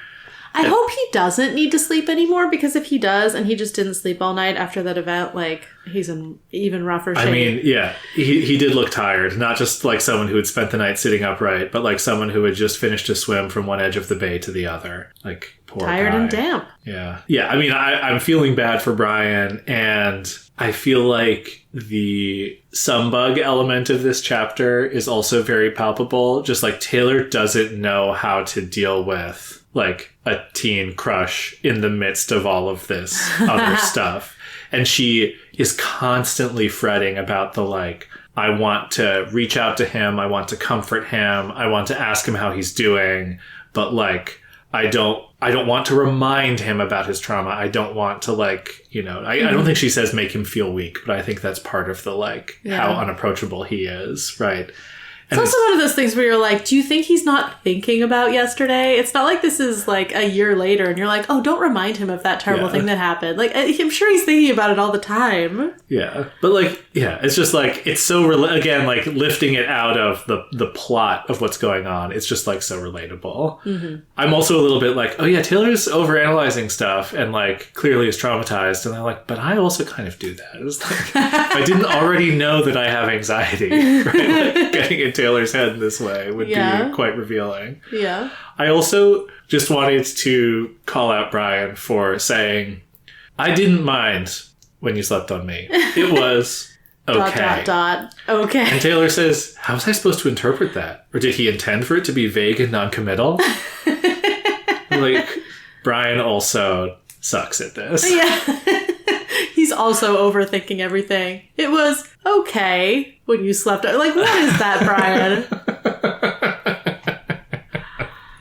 I hope he doesn't need to sleep anymore, because if he does and he just didn't sleep all night after that event, like, he's in even rougher shape. I mean, yeah, he did look tired. Not just like someone who had spent the night sitting upright, but like someone who had just finished a swim from one edge of the bay to the other. Like, poor tired guy. And damp. Yeah. Yeah, I mean, I'm feeling bad for Brian, and I feel like the sumbug element of this chapter is also very palpable. Just like Taylor doesn't know how to deal with like a teen crush in the midst of all of this other stuff. And she is constantly fretting about the like, I want to reach out to him. I want to comfort him. I want to ask him how he's doing. But like, I don't want to remind him about his trauma. I don't want to like, I don't think she says make him feel weak, but I think that's part of the like how unapproachable he is. Right. It's also one of those things where you're like, do you think he's not thinking about yesterday? It's not like this is like a year later and you're like, oh, don't remind him of that terrible thing that happened. Like, I'm sure he's thinking about it all the time. Yeah. But like, yeah, it's just like, it's so, again, like lifting it out of the plot of what's going on. It's just like so relatable. Mm-hmm. I'm also a little bit like, oh yeah, Taylor's overanalyzing stuff and like clearly is traumatized. And I'm like, but I also kind of do that. It's like, if I didn't already know that I have anxiety, right? Like getting it Taylor's head in this way would be quite revealing. Yeah. I also just wanted to call out Brian for saying, I didn't mind when you slept on me. It was okay. ... Okay. And Taylor says, how was I supposed to interpret that? Or did he intend for it to be vague and non-committal? Like, Brian also sucks at this. Yeah. He's also overthinking everything. It was okay when you slept. Like, what is that, Brian?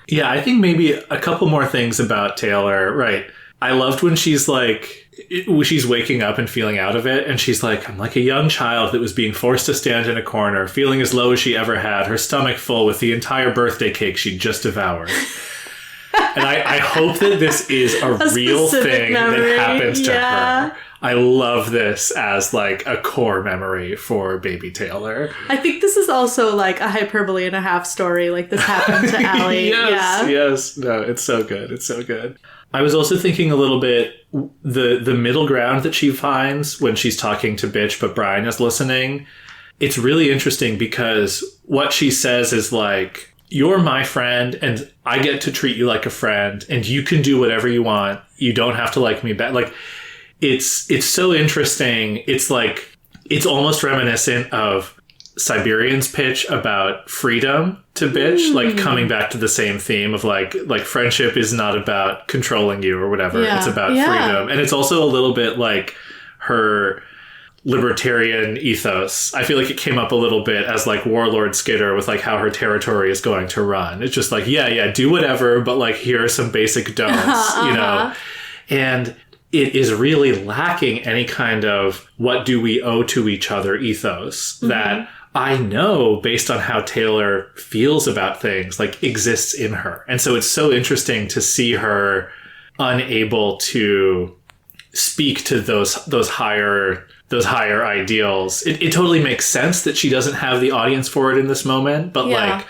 Yeah, I think maybe a couple more things about Taylor. Right. I loved when she's like, she's waking up and feeling out of it. And she's like, I'm like a young child that was being forced to stand in a corner, feeling as low as she ever had, her stomach full with the entire birthday cake she'd just devoured. And I hope that this is a real thing that happens to her. I love this as like a core memory for baby Taylor. I think this is also like a hyperbole and a half story. Like this happened to Allie. Yes. No, it's so good. It's so good. I was also thinking a little bit the middle ground that she finds when she's talking to Bitch, but Brian is listening. It's really interesting because what she says is like, you're my friend and I get to treat you like a friend and you can do whatever you want. You don't have to like me back. Like, it's so interesting. It's like, it's almost reminiscent of Siberian's pitch about freedom to Bitch, like coming back to the same theme of like friendship is not about controlling you or whatever. Yeah. It's about freedom. And it's also a little bit like her libertarian ethos. I feel like it came up a little bit as like Warlord Skidder with like how her territory is going to run. It's just like, yeah, do whatever, but like here are some basic don'ts, you know? And it is really lacking any kind of what do we owe to each other ethos that I know based on how Taylor feels about things like exists in her. And so it's so interesting to see her unable to speak to those higher ideals. It totally makes sense that she doesn't have the audience for it in this moment, but I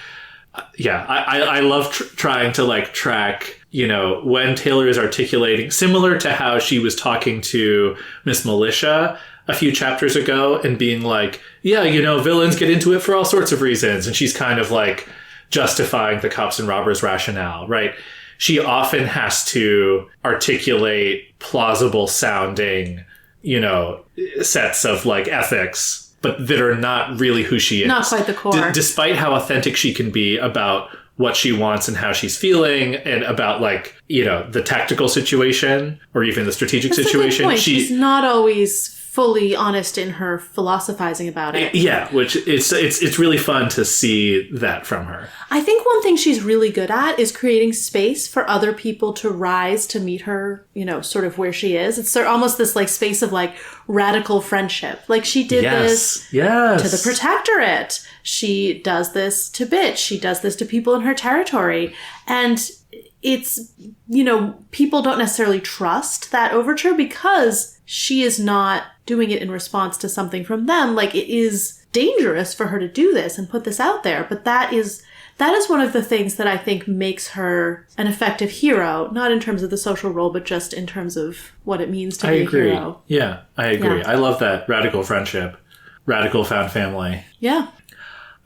love trying to like track, you know, when Taylor is articulating, similar to how she was talking to Miss Militia a few chapters ago and being like, yeah, you know, villains get into it for all sorts of reasons. And she's kind of like justifying the cops and robbers rationale, right? She often has to articulate plausible sounding, you know, sets of like ethics, but that are not really who she is. Not quite the core. Despite how authentic she can be about what she wants and how she's feeling and about like, you know, the tactical situation or even the strategic situation. A good point. She's not always fully honest in her philosophizing about it. Yeah, which it's really fun to see that from her. I think one thing she's really good at is creating space for other people to rise to meet her, you know, sort of where she is. It's almost this like space of like radical friendship. Like she did this to the Protectorate. She does this to Bitch. She does this to people in her territory. And it's, you know, people don't necessarily trust that overture because she is not doing it in response to something from them. Like, it is dangerous for her to do this and put this out there. But that is one of the things that I think makes her an effective hero, not in terms of the social role, but just in terms of what it means to be a hero. Yeah, I agree. Yeah. I love that. Radical friendship. Radical found family. Yeah.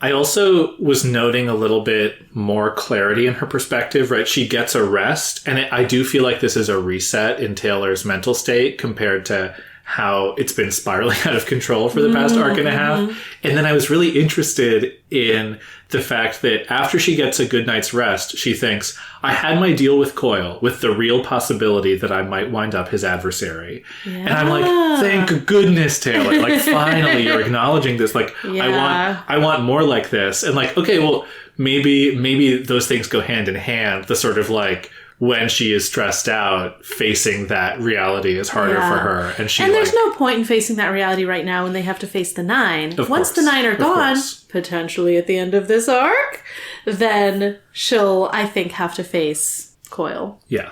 I also was noting a little bit more clarity in her perspective, right? She gets a rest, and I do feel like this is a reset in Taylor's mental state compared to how it's been spiraling out of control for the past arc and a half. And then I was really interested in the fact that after she gets a good night's rest, she thinks, I had my deal with Coyle with the real possibility that I might wind up his adversary. Yeah. And I'm like, thank goodness, Taylor. Like, finally, you're acknowledging this. Like, I want more like this. And like, okay, well, maybe those things go hand in hand. The sort of like, when she is stressed out, facing that reality is harder for her. And there's no point in facing that reality right now when they have to face the 9. Once the 9 are gone, potentially at the end of this arc, then she'll, I think, have to face Coyle. Yeah.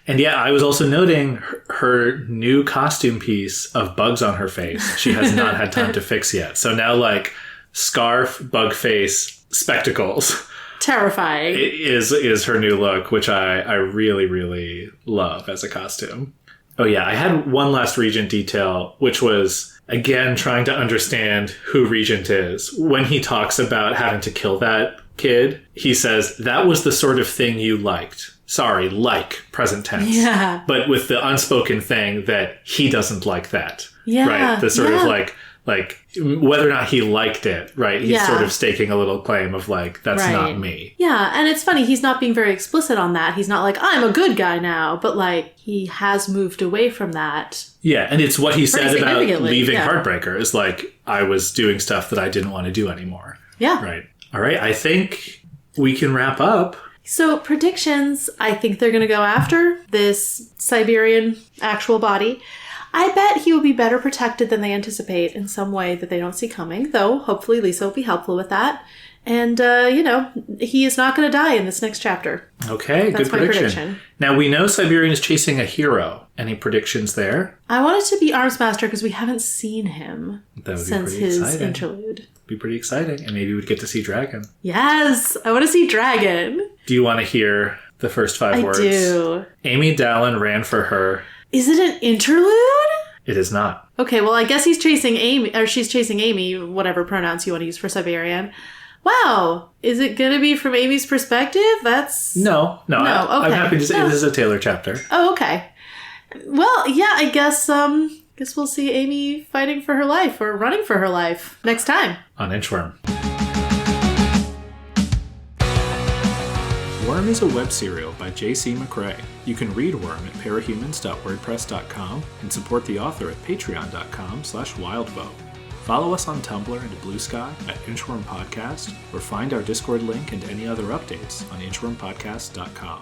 And yeah, I was also noting her new costume piece of bugs on her face. She has not had time to fix yet. So now, like, scarf, bug face, spectacles. Terrifying. Is her new look, which I really, really love as a costume. Oh yeah, I had one last Regent detail, which was, again, trying to understand who Regent is. When he talks about having to kill that kid, he says, that was the sort of thing you liked. Sorry, like, present tense. Yeah. But with the unspoken thing that he doesn't like that. Yeah. Right? The sort of like, like, whether or not he liked it, right? He's Yeah. sort of staking a little claim of, like, that's not me. Yeah, and it's funny, he's not being very explicit on that. He's not like, I'm a good guy now, but, like, he has moved away from that. Yeah, and it's what he said about leaving yeah. Heartbreaker, is like, I was doing stuff that I didn't want to do anymore. Yeah. Right. All right, I think we can wrap up. So, predictions, I think they're going to go after this Siberian actual body. I bet he will be better protected than they anticipate in some way that they don't see coming, though hopefully Lisa will be helpful with that. And, he is not going to die in this next chapter. Okay, That's good my prediction. Now, we know Siberian is chasing a hero. Any predictions there? I want it to be Armsmaster because we haven't seen him That would since be pretty his exciting. interlude. Be pretty exciting, and maybe we'd get to see Dragon. Yes! I want to see Dragon. Do you want to hear the first 5 words? I do. Amy Dallin ran for her. Is it an interlude? It is not. Okay, well, I guess he's chasing Amy, or she's chasing Amy, whatever pronouns you want to use for Siberian. Wow. Is it going to be from Amy's perspective? That's... No. Okay. I'm happy to say No. this is a Taylor chapter. Oh, okay. Well, yeah, I guess we'll see Amy fighting for her life, or running for her life, next time. On Inchworm. Worm is a web serial by J.C. McRae. You can read Worm at parahumans.wordpress.com and support the author at patreon.com/wildbow. Follow us on Tumblr and Blue Sky at Inchworm Podcast, or find our Discord link and any other updates on inchwormpodcast.com.